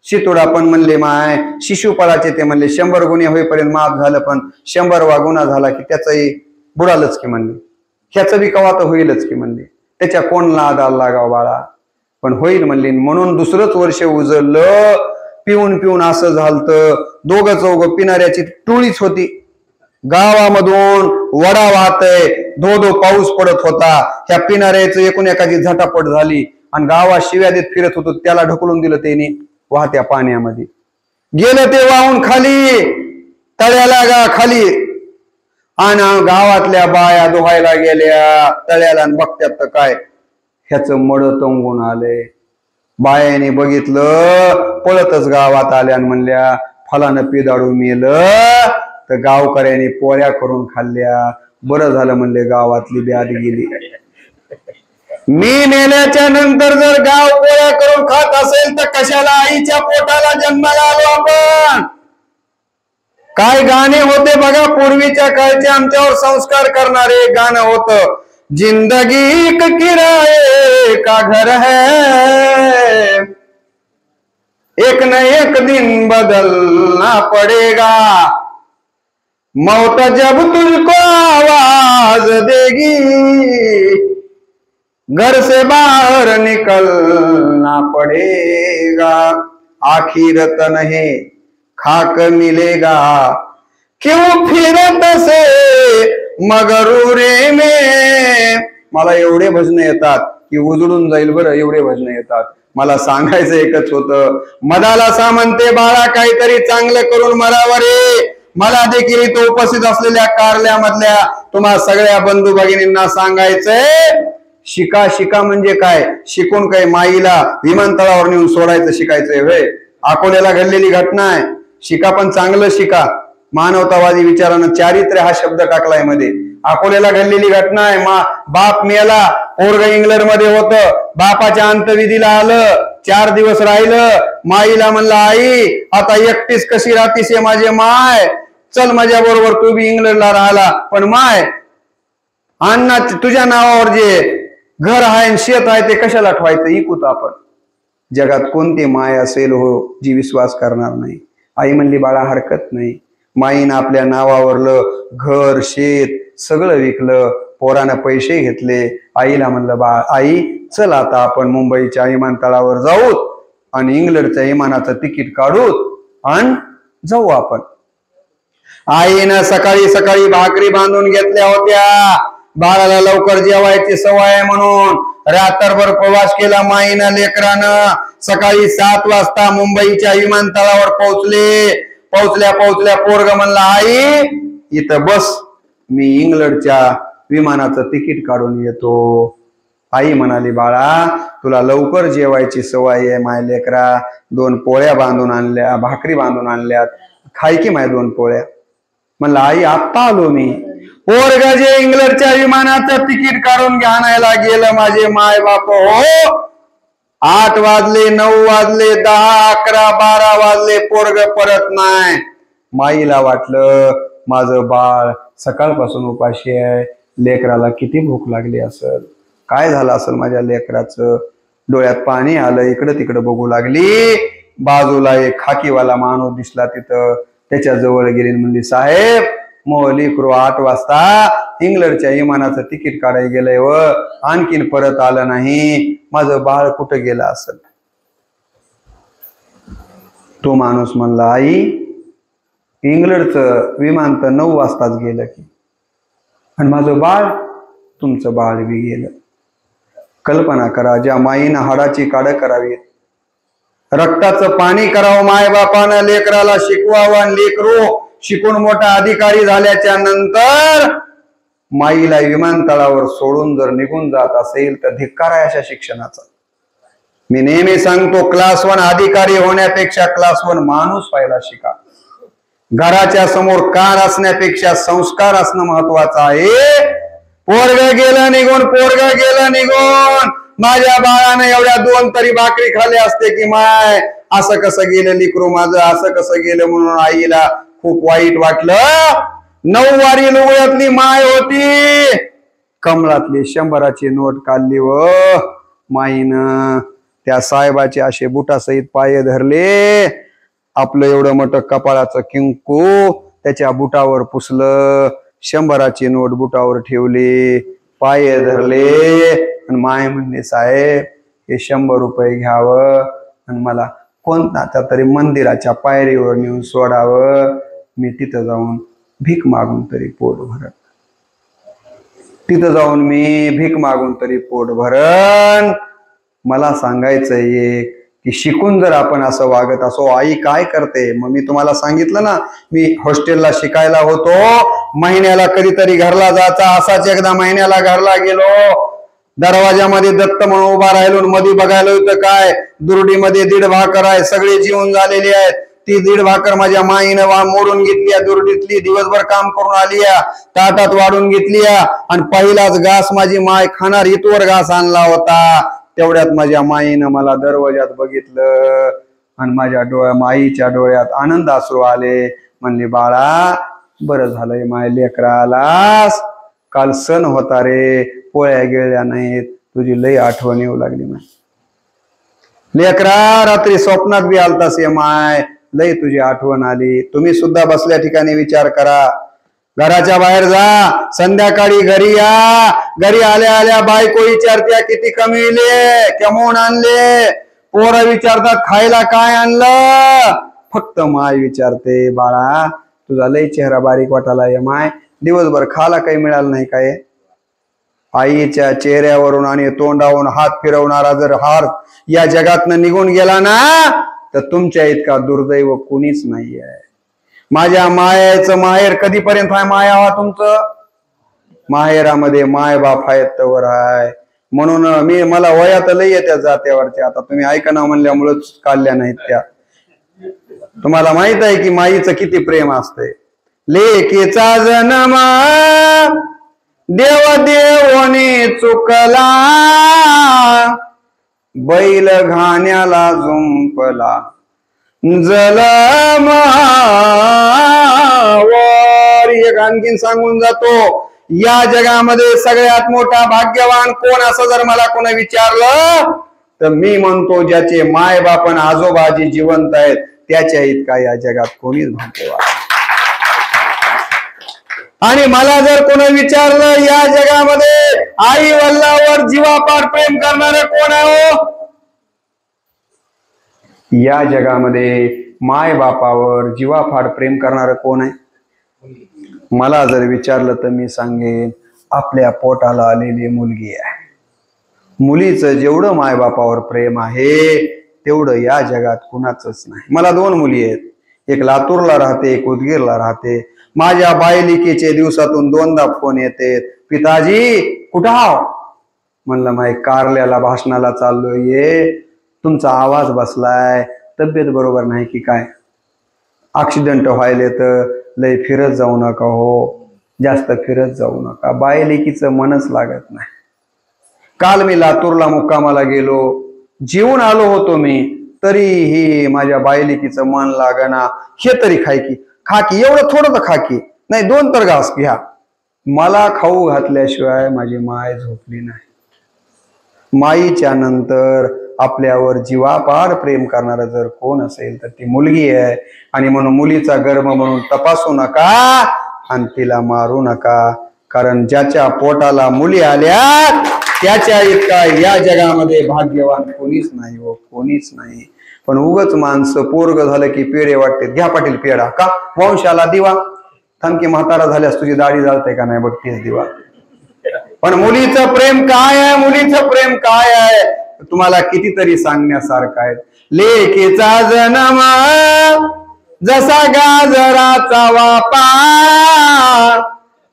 शितुडा पण म्हणले माय शिशुपाळाचे ते म्हणले 100 गुन्हे होईपर्यंत माफ झालं पण 100वा गुन्हा झाला की त्याचंही बुडालच की म्हणले ह्याचं बी कवा तर होईलच की म्हणले त्याच्या कोणला आदार लागाव बाळा पण होईल म्हणले। म्हणून दुसरंच वर्ष उजळलं पिऊन पिऊन असं झालतं दोघं चौघ पिणाऱ्याची टोळीच होती गावामधून वडा वाहतय धो धो पाऊस पडत होता ह्या पिणाऱ्याचं एकूण एकाची झटापट झाली आणि गावात शिव्या देत फिरत होतो त्याला ढकलून दिलं त्याने वाहत्या पाण्यामध्ये गेलं ते वाहून खाली तळ्याला खाली आणि गावातल्या बाया दोहायला गेल्या तळ्याला आणि बघत्यात तर काय ह्याचं मड तंगून आले बायाने बघितलं पळतच गावात आल्या आणि म्हणल्या फलानं पिदाडू मेलं तर गावकऱ्यांनी पोळ्या करून खाल्ल्या बरं झालं म्हणले गावातली ब्याद गेली। मी मेल्याच्या नंतर जर गाव पोळ्या करून खात असेल तर कशाला आईच्या पोटाला जन्माला आलो आपण। काय गाणे होते बघा पूर्वीच्या काळचे आमच्यावर संस्कार करणारे गाणं होतं जिंदगी एक किराए का घर है एक न एक दिन बदलना पड़ेगा मौत जब तुझको आवाज देगी घर से बाहर निकलना पड़ेगा आखिर तन्हे खाक मिलेगा क्यों फिरत से मगरूरे में। मला एवढे भजन येतात की उजळून जाईल बरं एवढे भजन येतात। मला सांगायचं एकच होतं मदालसा म्हणते बाळा काहीतरी चांगलं करून मरावं रे। मला देखील इथं उपस्थित असलेल्या कारल्यामधल्या तुम्हा सगळ्या बंधू भगिनींना सांगायचंय शिका शिका म्हणजे काय शिकून काय माईला विमानतळावर नेऊन सोडायचं शिकायचंय होय। अकोल्याला घडलेली घटना आहे शिका पण चांगलं शिका। मानवतावादी विचारानं चारित्र्य हा शब्द टाकलाय मध्ये अकोल्याला घडलेली घटना आहे बाप मेला पोरग इंग्लंड मध्ये होतं बापाच्या अंत्यविधीला आलं 4 दिवस राहिलं माईला म्हणलं आई आता एकटीच कशी राहतीस माझे माय चल माझ्या बरोबर तू बी इंग्लंडला राहिला पण माय अण्णा तुझ्या नावावर जे घर आहे शेत आहे ते कशाला ठेवायचं इकूत आपण। जगात कोणती माय असेल हो जी विश्वास करणार नाही। आई म्हणली बाळा हरकत नाही। माईनं आपल्या नावावरलं घर शेत सगळं विकलं पोरानं पैसे घेतले आईला म्हणलं बा आई चल आता आपण मुंबईच्या विमानतळावर जाऊ आणि इंग्लंडच्या विमानाचं तिकीट काढू आणि जाऊ आपण। आईनं सकाळी सकाळी भाकरी बांधून घेतल्या होत्या, बाळाला लवकर जेवायची सवय आहे म्हणून रात्रभर प्रवास केला माईनं लेकरानं. सकाळी 7 वाजता मुंबईच्या विमानतळावर पोहोचल्या पोरग म्हणला, आई इथं बस, मी इंग्लंडच्या विमानाचं तिकीट काढून येतो. आई म्हणाली, बाळा तुला लवकर जेवायची सवय आहे माय लेकरा, 2 पोळ्या बांधून आणल्या, भाकरी बांधून आणल्यात, खाय की माय 2 पोळ्या. म्हणलं, आई आत्ता आलो मी. पोरग जे इंग्लंडच्या विमानाचं तिकीट काढून आणायला गेलं माझे माय बाप हो, 8 वाजले, 9 वाजले, 10, 11, 12 वाजले, पोरग परत नाही. माईला वाटलं माझं बाळ सकाळपासून उपाशी आहे, लेकराला किती भूक लागली असेल, काय झालं असेल माझ्या लेकराचं. डोळ्यात पाणी आलं, इकडं तिकडं बघू लागली. बाजूला एक खाकीवाला माणूस दिसला तिथं, त्याच्या जवळ गेली, म्हणली, साहेब मो लेकरू 8 वाजता इंग्लंडच्या विमानाचं तिकीट काढायला गेलंय व आणखीन परत आलं नाही, माझं बाळ कुठं गेलं असेल. तो माणूस म्हणला, आई इंग्लंडचं विमान तर 9 वाजताच गेलं की, आणि माझं बाळ, तुमचं बाळ बी गेलं. कल्पना करा, ज्या माईनं हाडाची काढ करावी, रक्ताचं पाणी करावं माय बापानं लेकराला शिकवावं, आणि लेकरू शिकून मोठा अधिकारी झाल्याच्या नंतर माईला विमानतळावर सोडून जर निघून जात असेल तर धिक्कार आहे अशा शिक्षणाचा. मी नेहमी सांगतो, क्लास 1 अधिकारी होण्यापेक्षा क्लास 1 माणूस व्हायला शिका. घराच्या समोर कार असण्यापेक्षा संस्कार असणं महत्वाचं आहे. पोरग गेलं निघून, माझ्या बाळानं एवढ्या 2 तरी भाकरी खाल्ली असते की माय, असं कसं गेलं लेकरू माझं, असं कसं गेलं, म्हणून आईला खूप वाईट वाटलं. 9 वारी लुगड्यातली माय होती, कमळातली 100ची नोट काढली व माईनं त्या साहेबाचे असे बुटासहित पाय धरले, आपलं एवढं मोठं कपाळाचं किंकू त्याच्या बुटावर पुसलं, 100ची नोट बुटावर ठेवली, पाय धरले, आणि माय म्हणले, साहेब हे 100 रुपये घ्यावं आणि मला कोणत्या तरी मंदिराच्या पायरीवर नेऊन सोडावं, मी तिथं जाऊन भीक मागून तरी पोट भरन. तिथं जाऊन मी भीक मागून तरी पोट भरन. मला सांगायचंय की शिकून जर आपण असं वागत असो, आई काय करते, मग मी तुम्हाला सांगितलं ना, मी हॉस्टेलला शिकायला होतो, महिन्याला कधीतरी घरला जायचा. असाच एकदा महिन्याला घरला गेलो, दरवाजामध्ये दत्त म्हणून उभा राहिलो, मध्ये बघायला होतं काय, दुर्डीमध्ये 1.5 भाकर आहे, सगळे जीवन झालेले आहेत. ती 1.5 भाकर माझ्या माईनं मोडून घेतली, दुर्डीतली दिवसभर काम करून आली, ताटात वाढून घेतली, आणि पहिलाच घास माझी माय खाणार इथवर घास आणला होता. तेवढ्यात माझ्या माईनं मला दरवाजात बघितलं, आणि माझ्या माईच्या डोळ्यात आनंद अश्रू आले. म्हणले, बाळा बरं झालंय माय लेकरा आलास, काल सण होता रे, पोळ्या गेल्या नाहीत, तुझी लई आठवण येऊ लागली माय लेकरा, रात्री स्वप्नात बी आलतास ये माय, लई तुझी आठवण आली. तुम्ही सुद्धा बसल्या ठिकाणी विचार करा, घराच्या बाहेर जा, संध्याकाळी घरी या, घरी आल्या आल्या बायको विचारत्या किती कमविले, कमवून आणले, पोरं विचारतात खायला काय आणलं, फक्त माय विचारते, बाळा तुझा लई चेहरा बारीक वाटायला आहे माय, दिवसभर खायला काही मिळालं नाही काय. आईच्या चेहऱ्यावरून आणि तोंडावरून हात फिरवणारा जर हार या जगातनं निघून गेला ना, तर तुमच्या इतका दुर्दैव कुणीच नाही आहे. माझ्या मायाचं माहेर कधीपर्यंत आहे माया तुमचं, माहेरामध्ये माय बाप आहेत तवर आहे. म्हणून मला वयात लई येत्या जात्यावरच्या, आता तुम्ही ऐका ना म्हणल्यामुळेच काढल्या नाहीत त्या. तुम्हाला माहित आहे की माईचं किती प्रेम असते. लेकीचा जन्म देव देवोनी चुकला, बैल घाण्याला झुंपला, जलमावर. एक आणखीन सांगून जातो, या जगामध्ये सगळ्यात मोठा भाग्यवान कोण असं जर मला कोणी विचारलं तर मी म्हणतो, ज्याचे माय बापन आजोबाजी जिवंत आहेत त्याच्या इतका या जगात कोणीच भाग्यवान. आणि मला जर कोणी विचारलं या जगामध्ये आई वडिलांवर जीवापाड प्रेम करणारे कोण आहे, या जगामध्ये माय बापावर जीवाफाड प्रेम करणारं कोण आहे. मला जर विचारलं तर मी सांगेन आपल्या पोटाला आलेली मुलगी आहे. मुलीचं जेवढं मायबापावर प्रेम आहे तेवढं या जगात कुणाचंच नाही. मला 2 मुली आहेत. एक लातूरला राहते, एक उदगीरला राहते. माझ्या बायलिकेचे दिवसातून 2दा फोन येते, पिताजी कुठं आहो? म्हणलं माय कारल्याला भाषणाला चाललोय, तुमचा आवाज बसलाय, तब्येत बरोबर नाही की काय? ऍक्सिडेंट व्हायले तर लय फिरत जाऊ नका हो, जास्त फिरत जाऊ नका. बायलेकीचं मनच लागत नाही. काल मी लातूरला मुक्कामाला गेलो, जेवून आलो होतो मी, तरीही माझ्या बायलेकीचं मन लागना. हे तरी खाकी एवढं थोडं तर खाकी नाही, 2 तर घास घ्या. मला खाऊ घातल्याशिवाय माझी माय झोपली नाही. माईच्या नंतर आपल्यावर जीवापाड प्रेम करणारा जर कोण असेल तर ती मुलगी आहे. आणि म्हणून मुलीचा गर्भ म्हणून तपासू नका आणि तिला मारू नका. कारण ज्याच्या पोटाला मुली आल्या त्याच्या इतका या जगामध्ये भाग्यवान कोणीच नाही हो, कोणीच नाही. पण उगच माणसं पोरग झालं की पेढे वाटते, घ्या पाटील पेढा, का वंशाला दिवा, थमकी म्हातारा झाल्यास तुझी दाढी जाळते का नाही बघतीस दिवा. पण मुलीचं प्रेम काय आहे, मुलीचं प्रेम काय आहे तुम्हाला कितीतरी सांगण्यासारखं आहे. लेकीचा जन्म जसा गाजराचा वापा,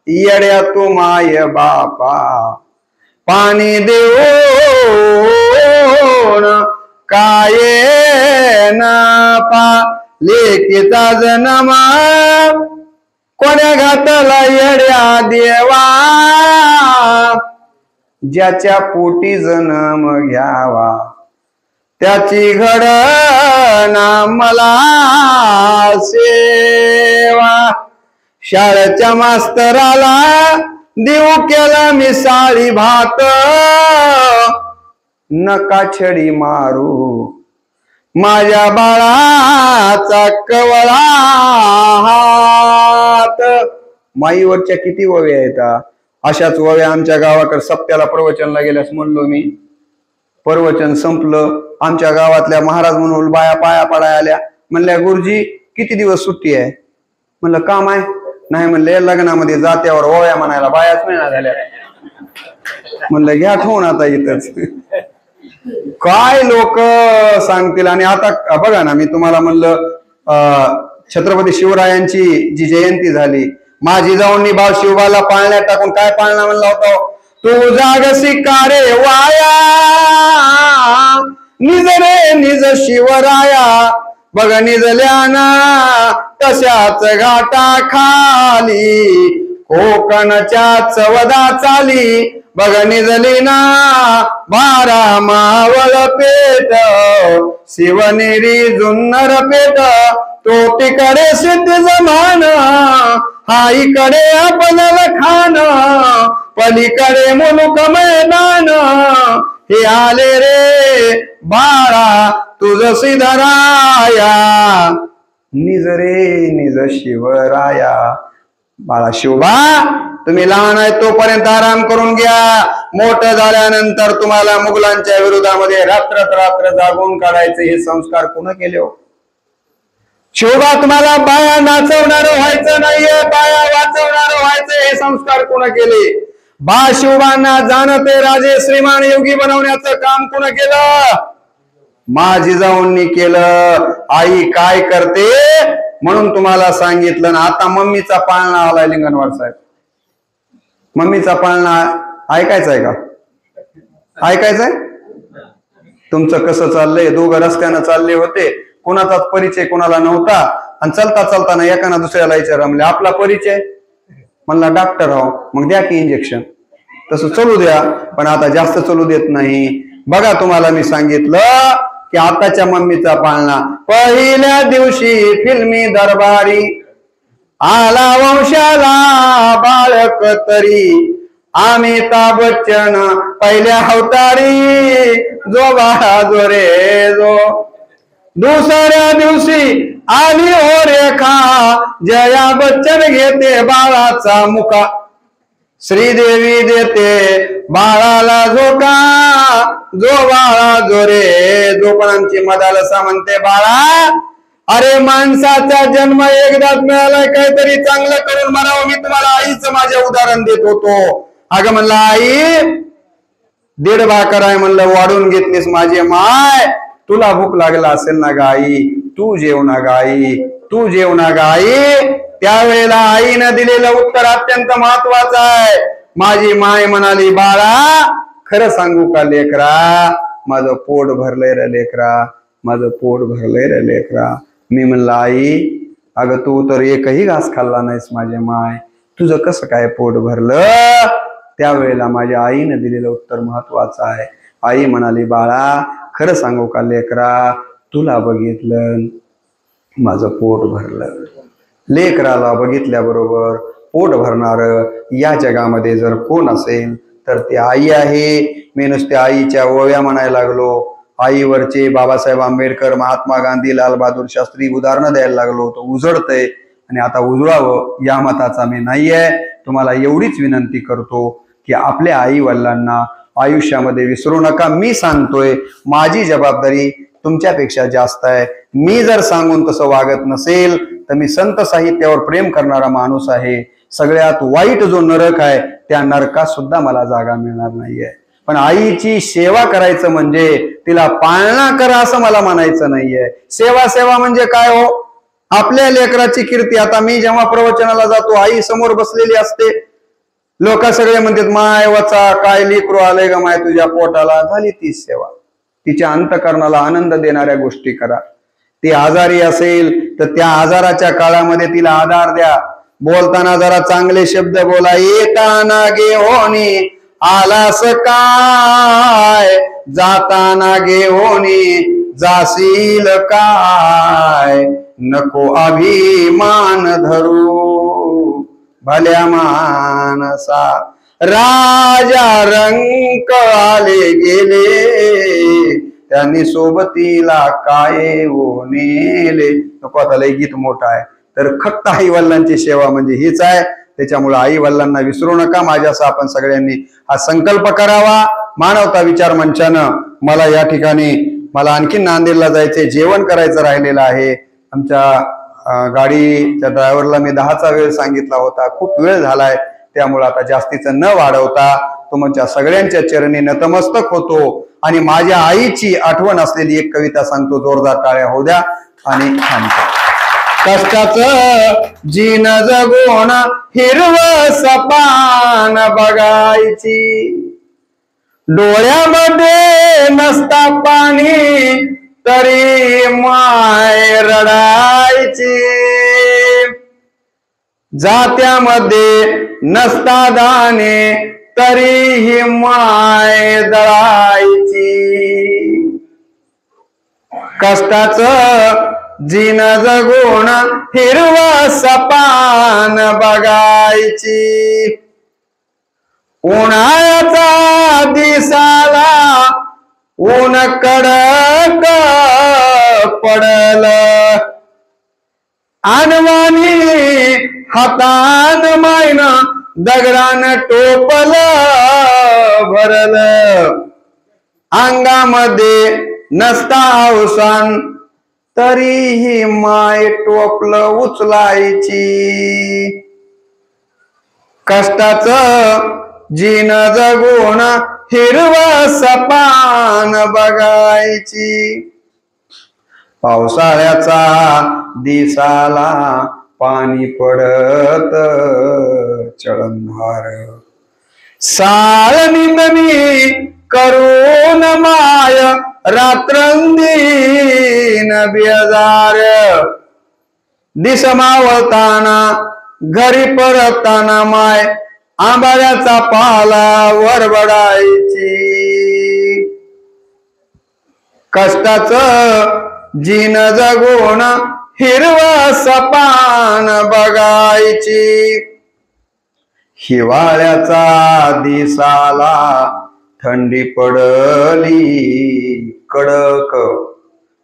येड्या तू माय बापा, पाणी देऊन काय नापा. लेकीचा जन्म कोण्या घातला येड्या देवा, ज्याच्या पोटी जन्म घ्यावा त्याची घडना मला सेवा. शाळेच्या मास्तराला देऊ केला मी साळी भात, नका छडी मारू माझ्या बाळाचा कवळा हात. माईवरच्या किती वव्या आहेत. अशाच वव्या आमच्या गावाकडे सप्त्याला प्रवचनला गेल्यास म्हणलो मी, प्रवचन संपलं, आमच्या गावातल्या महाराज म्हणून बाया पाया पडाय आल्या. म्हणल्या गुरुजी किती दिवस सुट्टी आहे? म्हणलं काम आहे. नाही म्हणले लग्नामध्ये जात्यावर ओव्या म्हणायला बायाच मिळणार झाल्या. म्हणलं घ्या ठेवून आता इथंच. काय लोक सांगतील. आणि आता बघा ना, मी तुम्हाला म्हणलं छत्रपती शिवरायांची जी जयंती झाली, माझी जाऊन भाव शिवबाला पाळण्यात टाकून काय पाळणा म्हणला होता, तू जागसी कारे वाया, निज रे निज शिवराया, बघ निजल्याना तशाच घाटा खाली, कोकणच्या चवदा चाली, बघ निजली ना 12 मावळ पेट, शिवनेरी जुन्नर पेट, तो तिकडे सिद्ध जमान, हा इकडे आपल्याला खान, पलीकडे मुलुक मैदान, हे आले रे बाळा तुझ सिद्धराया, निज रे निज शिवराया. बाळा शिवबा, तुम्ही लहान आहे तोपर्यंत आराम करून घ्या. मोठं झाल्यानंतर तुम्हाला मुघलांच्या विरोधामध्ये रात्र जागून काढायचे हे संस्कार कोण केले हो? शिवबा, तुम्हाला बाया नाचवणार व्हायचं नाहीये, बाया वाचवणार व्हायचं हे संस्कार कोण केले? बा शिवबांना जाणते राजे श्रीमान योगी बनवण्याचं काम कोण केलं? माझी जाऊननी केलं. आई काय करते म्हणून तुम्हाला सांगितलं ना. आता मम्मीचा पाळणा आलाय लिंगणवार साहेब. मम्मीचा पाळणा ऐकायचा आहे का? ऐकायचंय? तुमचं कसं चाललंय? दोघं रस्त्यानं चालले होते, कोणाचाच परिचय कोणाला नव्हता, आणि चलता चलताना एकाना दुसऱ्याला विचार म्हणले आपला परिचय, म्हणला डॉक्टर हो, मग द्या की इंजेक्शन. तसं चलू द्या, पण आता जास्त चलू देत नाही. बघा तुम्हाला मी सांगितलं की आताच्या मम्मीचा पाळणा, पहिल्या दिवशी फिल्मी दरबारी आला वंशाला बाळक तरी, अमिताभ बच्चन पहिल्या अवतारी, जो बाळा जो रे जो. दुसऱ्या दिवशी आली हो रेखा, जया बच्चन घेते बाळाचा मुका, श्रीदेवी देते बाळाला झोका, जो बाळा जो रे जो. पण आमची मदालसा म्हणते बाळा अरे माणसाचा जन्म एकदाच मिळालाय, काहीतरी चांगलं करून म्हणावं. मी तुम्हाला आईचं माझे उदाहरण देत होतो. अगं म्हणलं आई 1.5 भाकर आहे म्हणलं, वाढून घेतलीस माझी माय. तुला भूक लागला असेल ना गाई, तू जेव ना गाई, तू जेव ना गाई. त्यावेळेला आईनं दिलेलं उत्तर अत्यंत महत्वाचं आहे. माझी माय म्हणाली, बाळा खरं सांगू का लेकरा, माझं पोट भरलंय रे लेकरा, माझं पोट भरलंय रे लेकरा. मी म्हणलं आई अगं तू तर एकही घास खाल्ला नाहीस माझे माय, तुझं कसं काय पोट भरलं. त्यावेळेला माझ्या आईने दिलेलं उत्तर महत्वाचं आहे. आई म्हणाली, बाळा खरं सांगू का लेकरा, तुला बघितलं माझं पोट भरलं. लेकराला बघितल्याबरोबर पोट भरणार या जगामध्ये जर कोण असेल तर ती आई आहे. मी नुसत्या आईच्या ओव्या म्हणायला लागलो. आईवरचे बाबासाहेब आंबेडकर, महात्मा गांधी, लाल बहादूर शास्त्री उदाहरणं द्यायला लागलो. तो उजळतंय आणि आता उजळावं या मताचा मी नाहीये. तुम्हाला एवढीच विनंती करतो की आपल्या आई वडिलांना आयुष्यामध्ये विसरू नका. मी सांगतोय, माझी जबाबदारी तुमच्यापेक्षा जास्त आहे. मी जर सांगून तसं वागत नसेल तर मी संत साहित्यावर प्रेम करणारा माणूस आहे. सगळ्यात वाईट जो नरक आहे त्या नरकात सुद्धा मला जागा मिळणार नाहीये. पण आईची सेवा करायचं म्हणजे तिला पाळणा करा असं मला म्हणायचं नाहीये. सेवा म्हणजे काय हो, आपल्या लेकराची कीर्ती. आता मी जेव्हा प्रवचनाला जातो आई समोर बसलेली असते. लोक सगळे म्हणतात, माय वचा काय लेकरू आलंय ग माय तुझ्या पोटाला. झाली तीच सेवा. तिच्या अंतकरणाला आनंद देणाऱ्या गोष्टी करा. ती आजारी असेल तर त्या आजाराच्या काळामध्ये तिला आधार द्या. बोलताना जरा चांगले शब्द बोला. येताना घेऊनी आलास काय, जाताना घेऊनी जाशील काय. नको अभिमान धरू भल्या मानसा, राजा रंक आले गेले, त्यांनी सोबतीला काय ओ नेले. नको आता लय गीत मोठा आहे. तर फक्त आई वडिलांची सेवा म्हणजे हीच आहे. त्याच्यामुळे आई वडिलांना विसरू नका. माझ्यासह आपण सगळ्यांनी हा संकल्प करावा. मानवता विचार मंचानं मला आणखी नांदेडला जायचे, जेवण करायचं राहिलेलं आहे. आमच्या गाडीच्या ड्रायव्हरला मी 10चा वेळ सांगितला होता. खूप वेळ झालाय, त्यामुळे आता जास्तीचं न वाढवता तुमच्या सगळ्यांच्या चरणी नतमस्तक होतो आणि माझ्या आईची आठवण असलेली एक कविता सांगतो. जोरदार टाळ्या होऊ द्या आणि थांबतो. कष्टाचं जीन जगून हिरव सपान बघायची, डोळ्यामध्ये नसता पाणी तरी माय रडायची, जात्यामध्ये नसता दाणे तरीही माय दळायची. कष्टाचं जीन जगून हिरवा सपान बघायची, उन्हाळ्याचा दिसाला ऊन कडक पडल, अनवानी हातान मायन दगडान टोपल भरल, अंगामध्ये नसता अवसान तरीही माय टोपलं उचलायची. कष्टाचं जीन जगून हिरवा सपान बघायची, पावसाळ्याचा दिसाला पाणी पडत चळंधार, साळ निंदणी करून माय रात्रंदीन बेजार, दिस मावळताना घरी परतताना माय आंबाड्याचा पाला वरबडायची. कष्टाचं जीन जगून हिरवा सपान बघायची, हिवाळ्याचा दिसाला थंडी पडली कडक,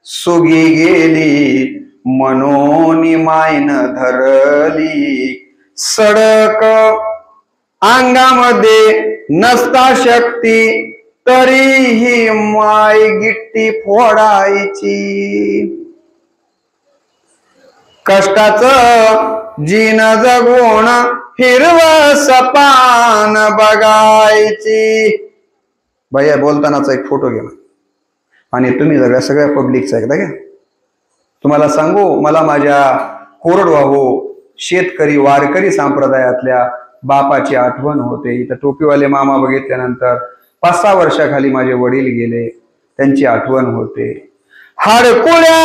सुगी गेली मनोनी मायन धरली सडक, अंगामध्ये नसता शक्ती तरीही माय गिट्टी फोडायची. कष्टाचं जीन जगून हिरवं सपान बघायची. भैया बोलतानाचा एक फोटो घ्या आणि तुम्ही सगळ्या पब्लिकचा एकदा घ्या. तुम्हाला सांगू, मला माझ्या कोरडवाहू शेतकरी वारकरी संप्रदायातल्या बापाची आठवण होते. इथं टोपीवाले मामा बघितल्यानंतर 5-6 वर्षाखाली माझे वडील गेले, त्यांची आठवण होते. हाडकुळ्या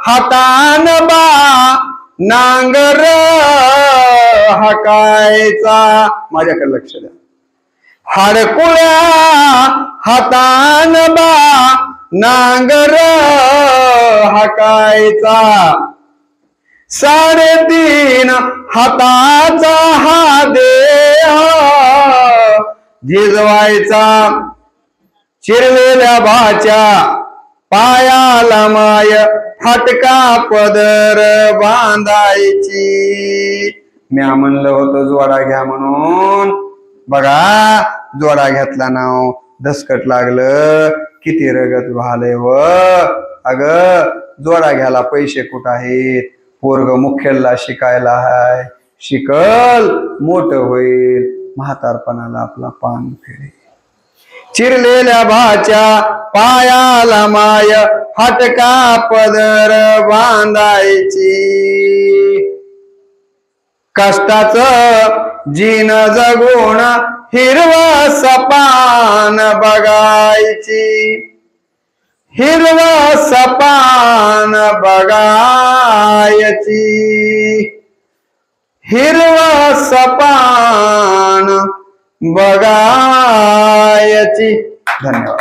हातान बा नांगर हाकायचा. माझ्याकडे लक्ष द्या. हाडकुळ्या हातान बा नांगर हाकायचा. 3.5 हाताचा हा देह झिजवायचा. चिरलेल्या भाच्या पायाला माय फाटका पदर बांधायची. म्या म्हणलं होतं जोडा घ्या म्हणून, बघा जोडा घेतला नाव दसकट लागलं, किती रगत व्हालय व. अग जोडा घ्यायला पैसे कुठं आहेत? पोरग मुख्यला शिकायला हाय, शिकल मोठ होईल, म्हातारपणाला आपला पान फेडे. चिरलेल्या भाच्या पायाला माय फाटका पदर बांधायची. कष्टाचं जीन जगून हिरवं सपान बघायची. हिरवं सपान बघायची. हिरवं सपान बघायची. धन्यवाद.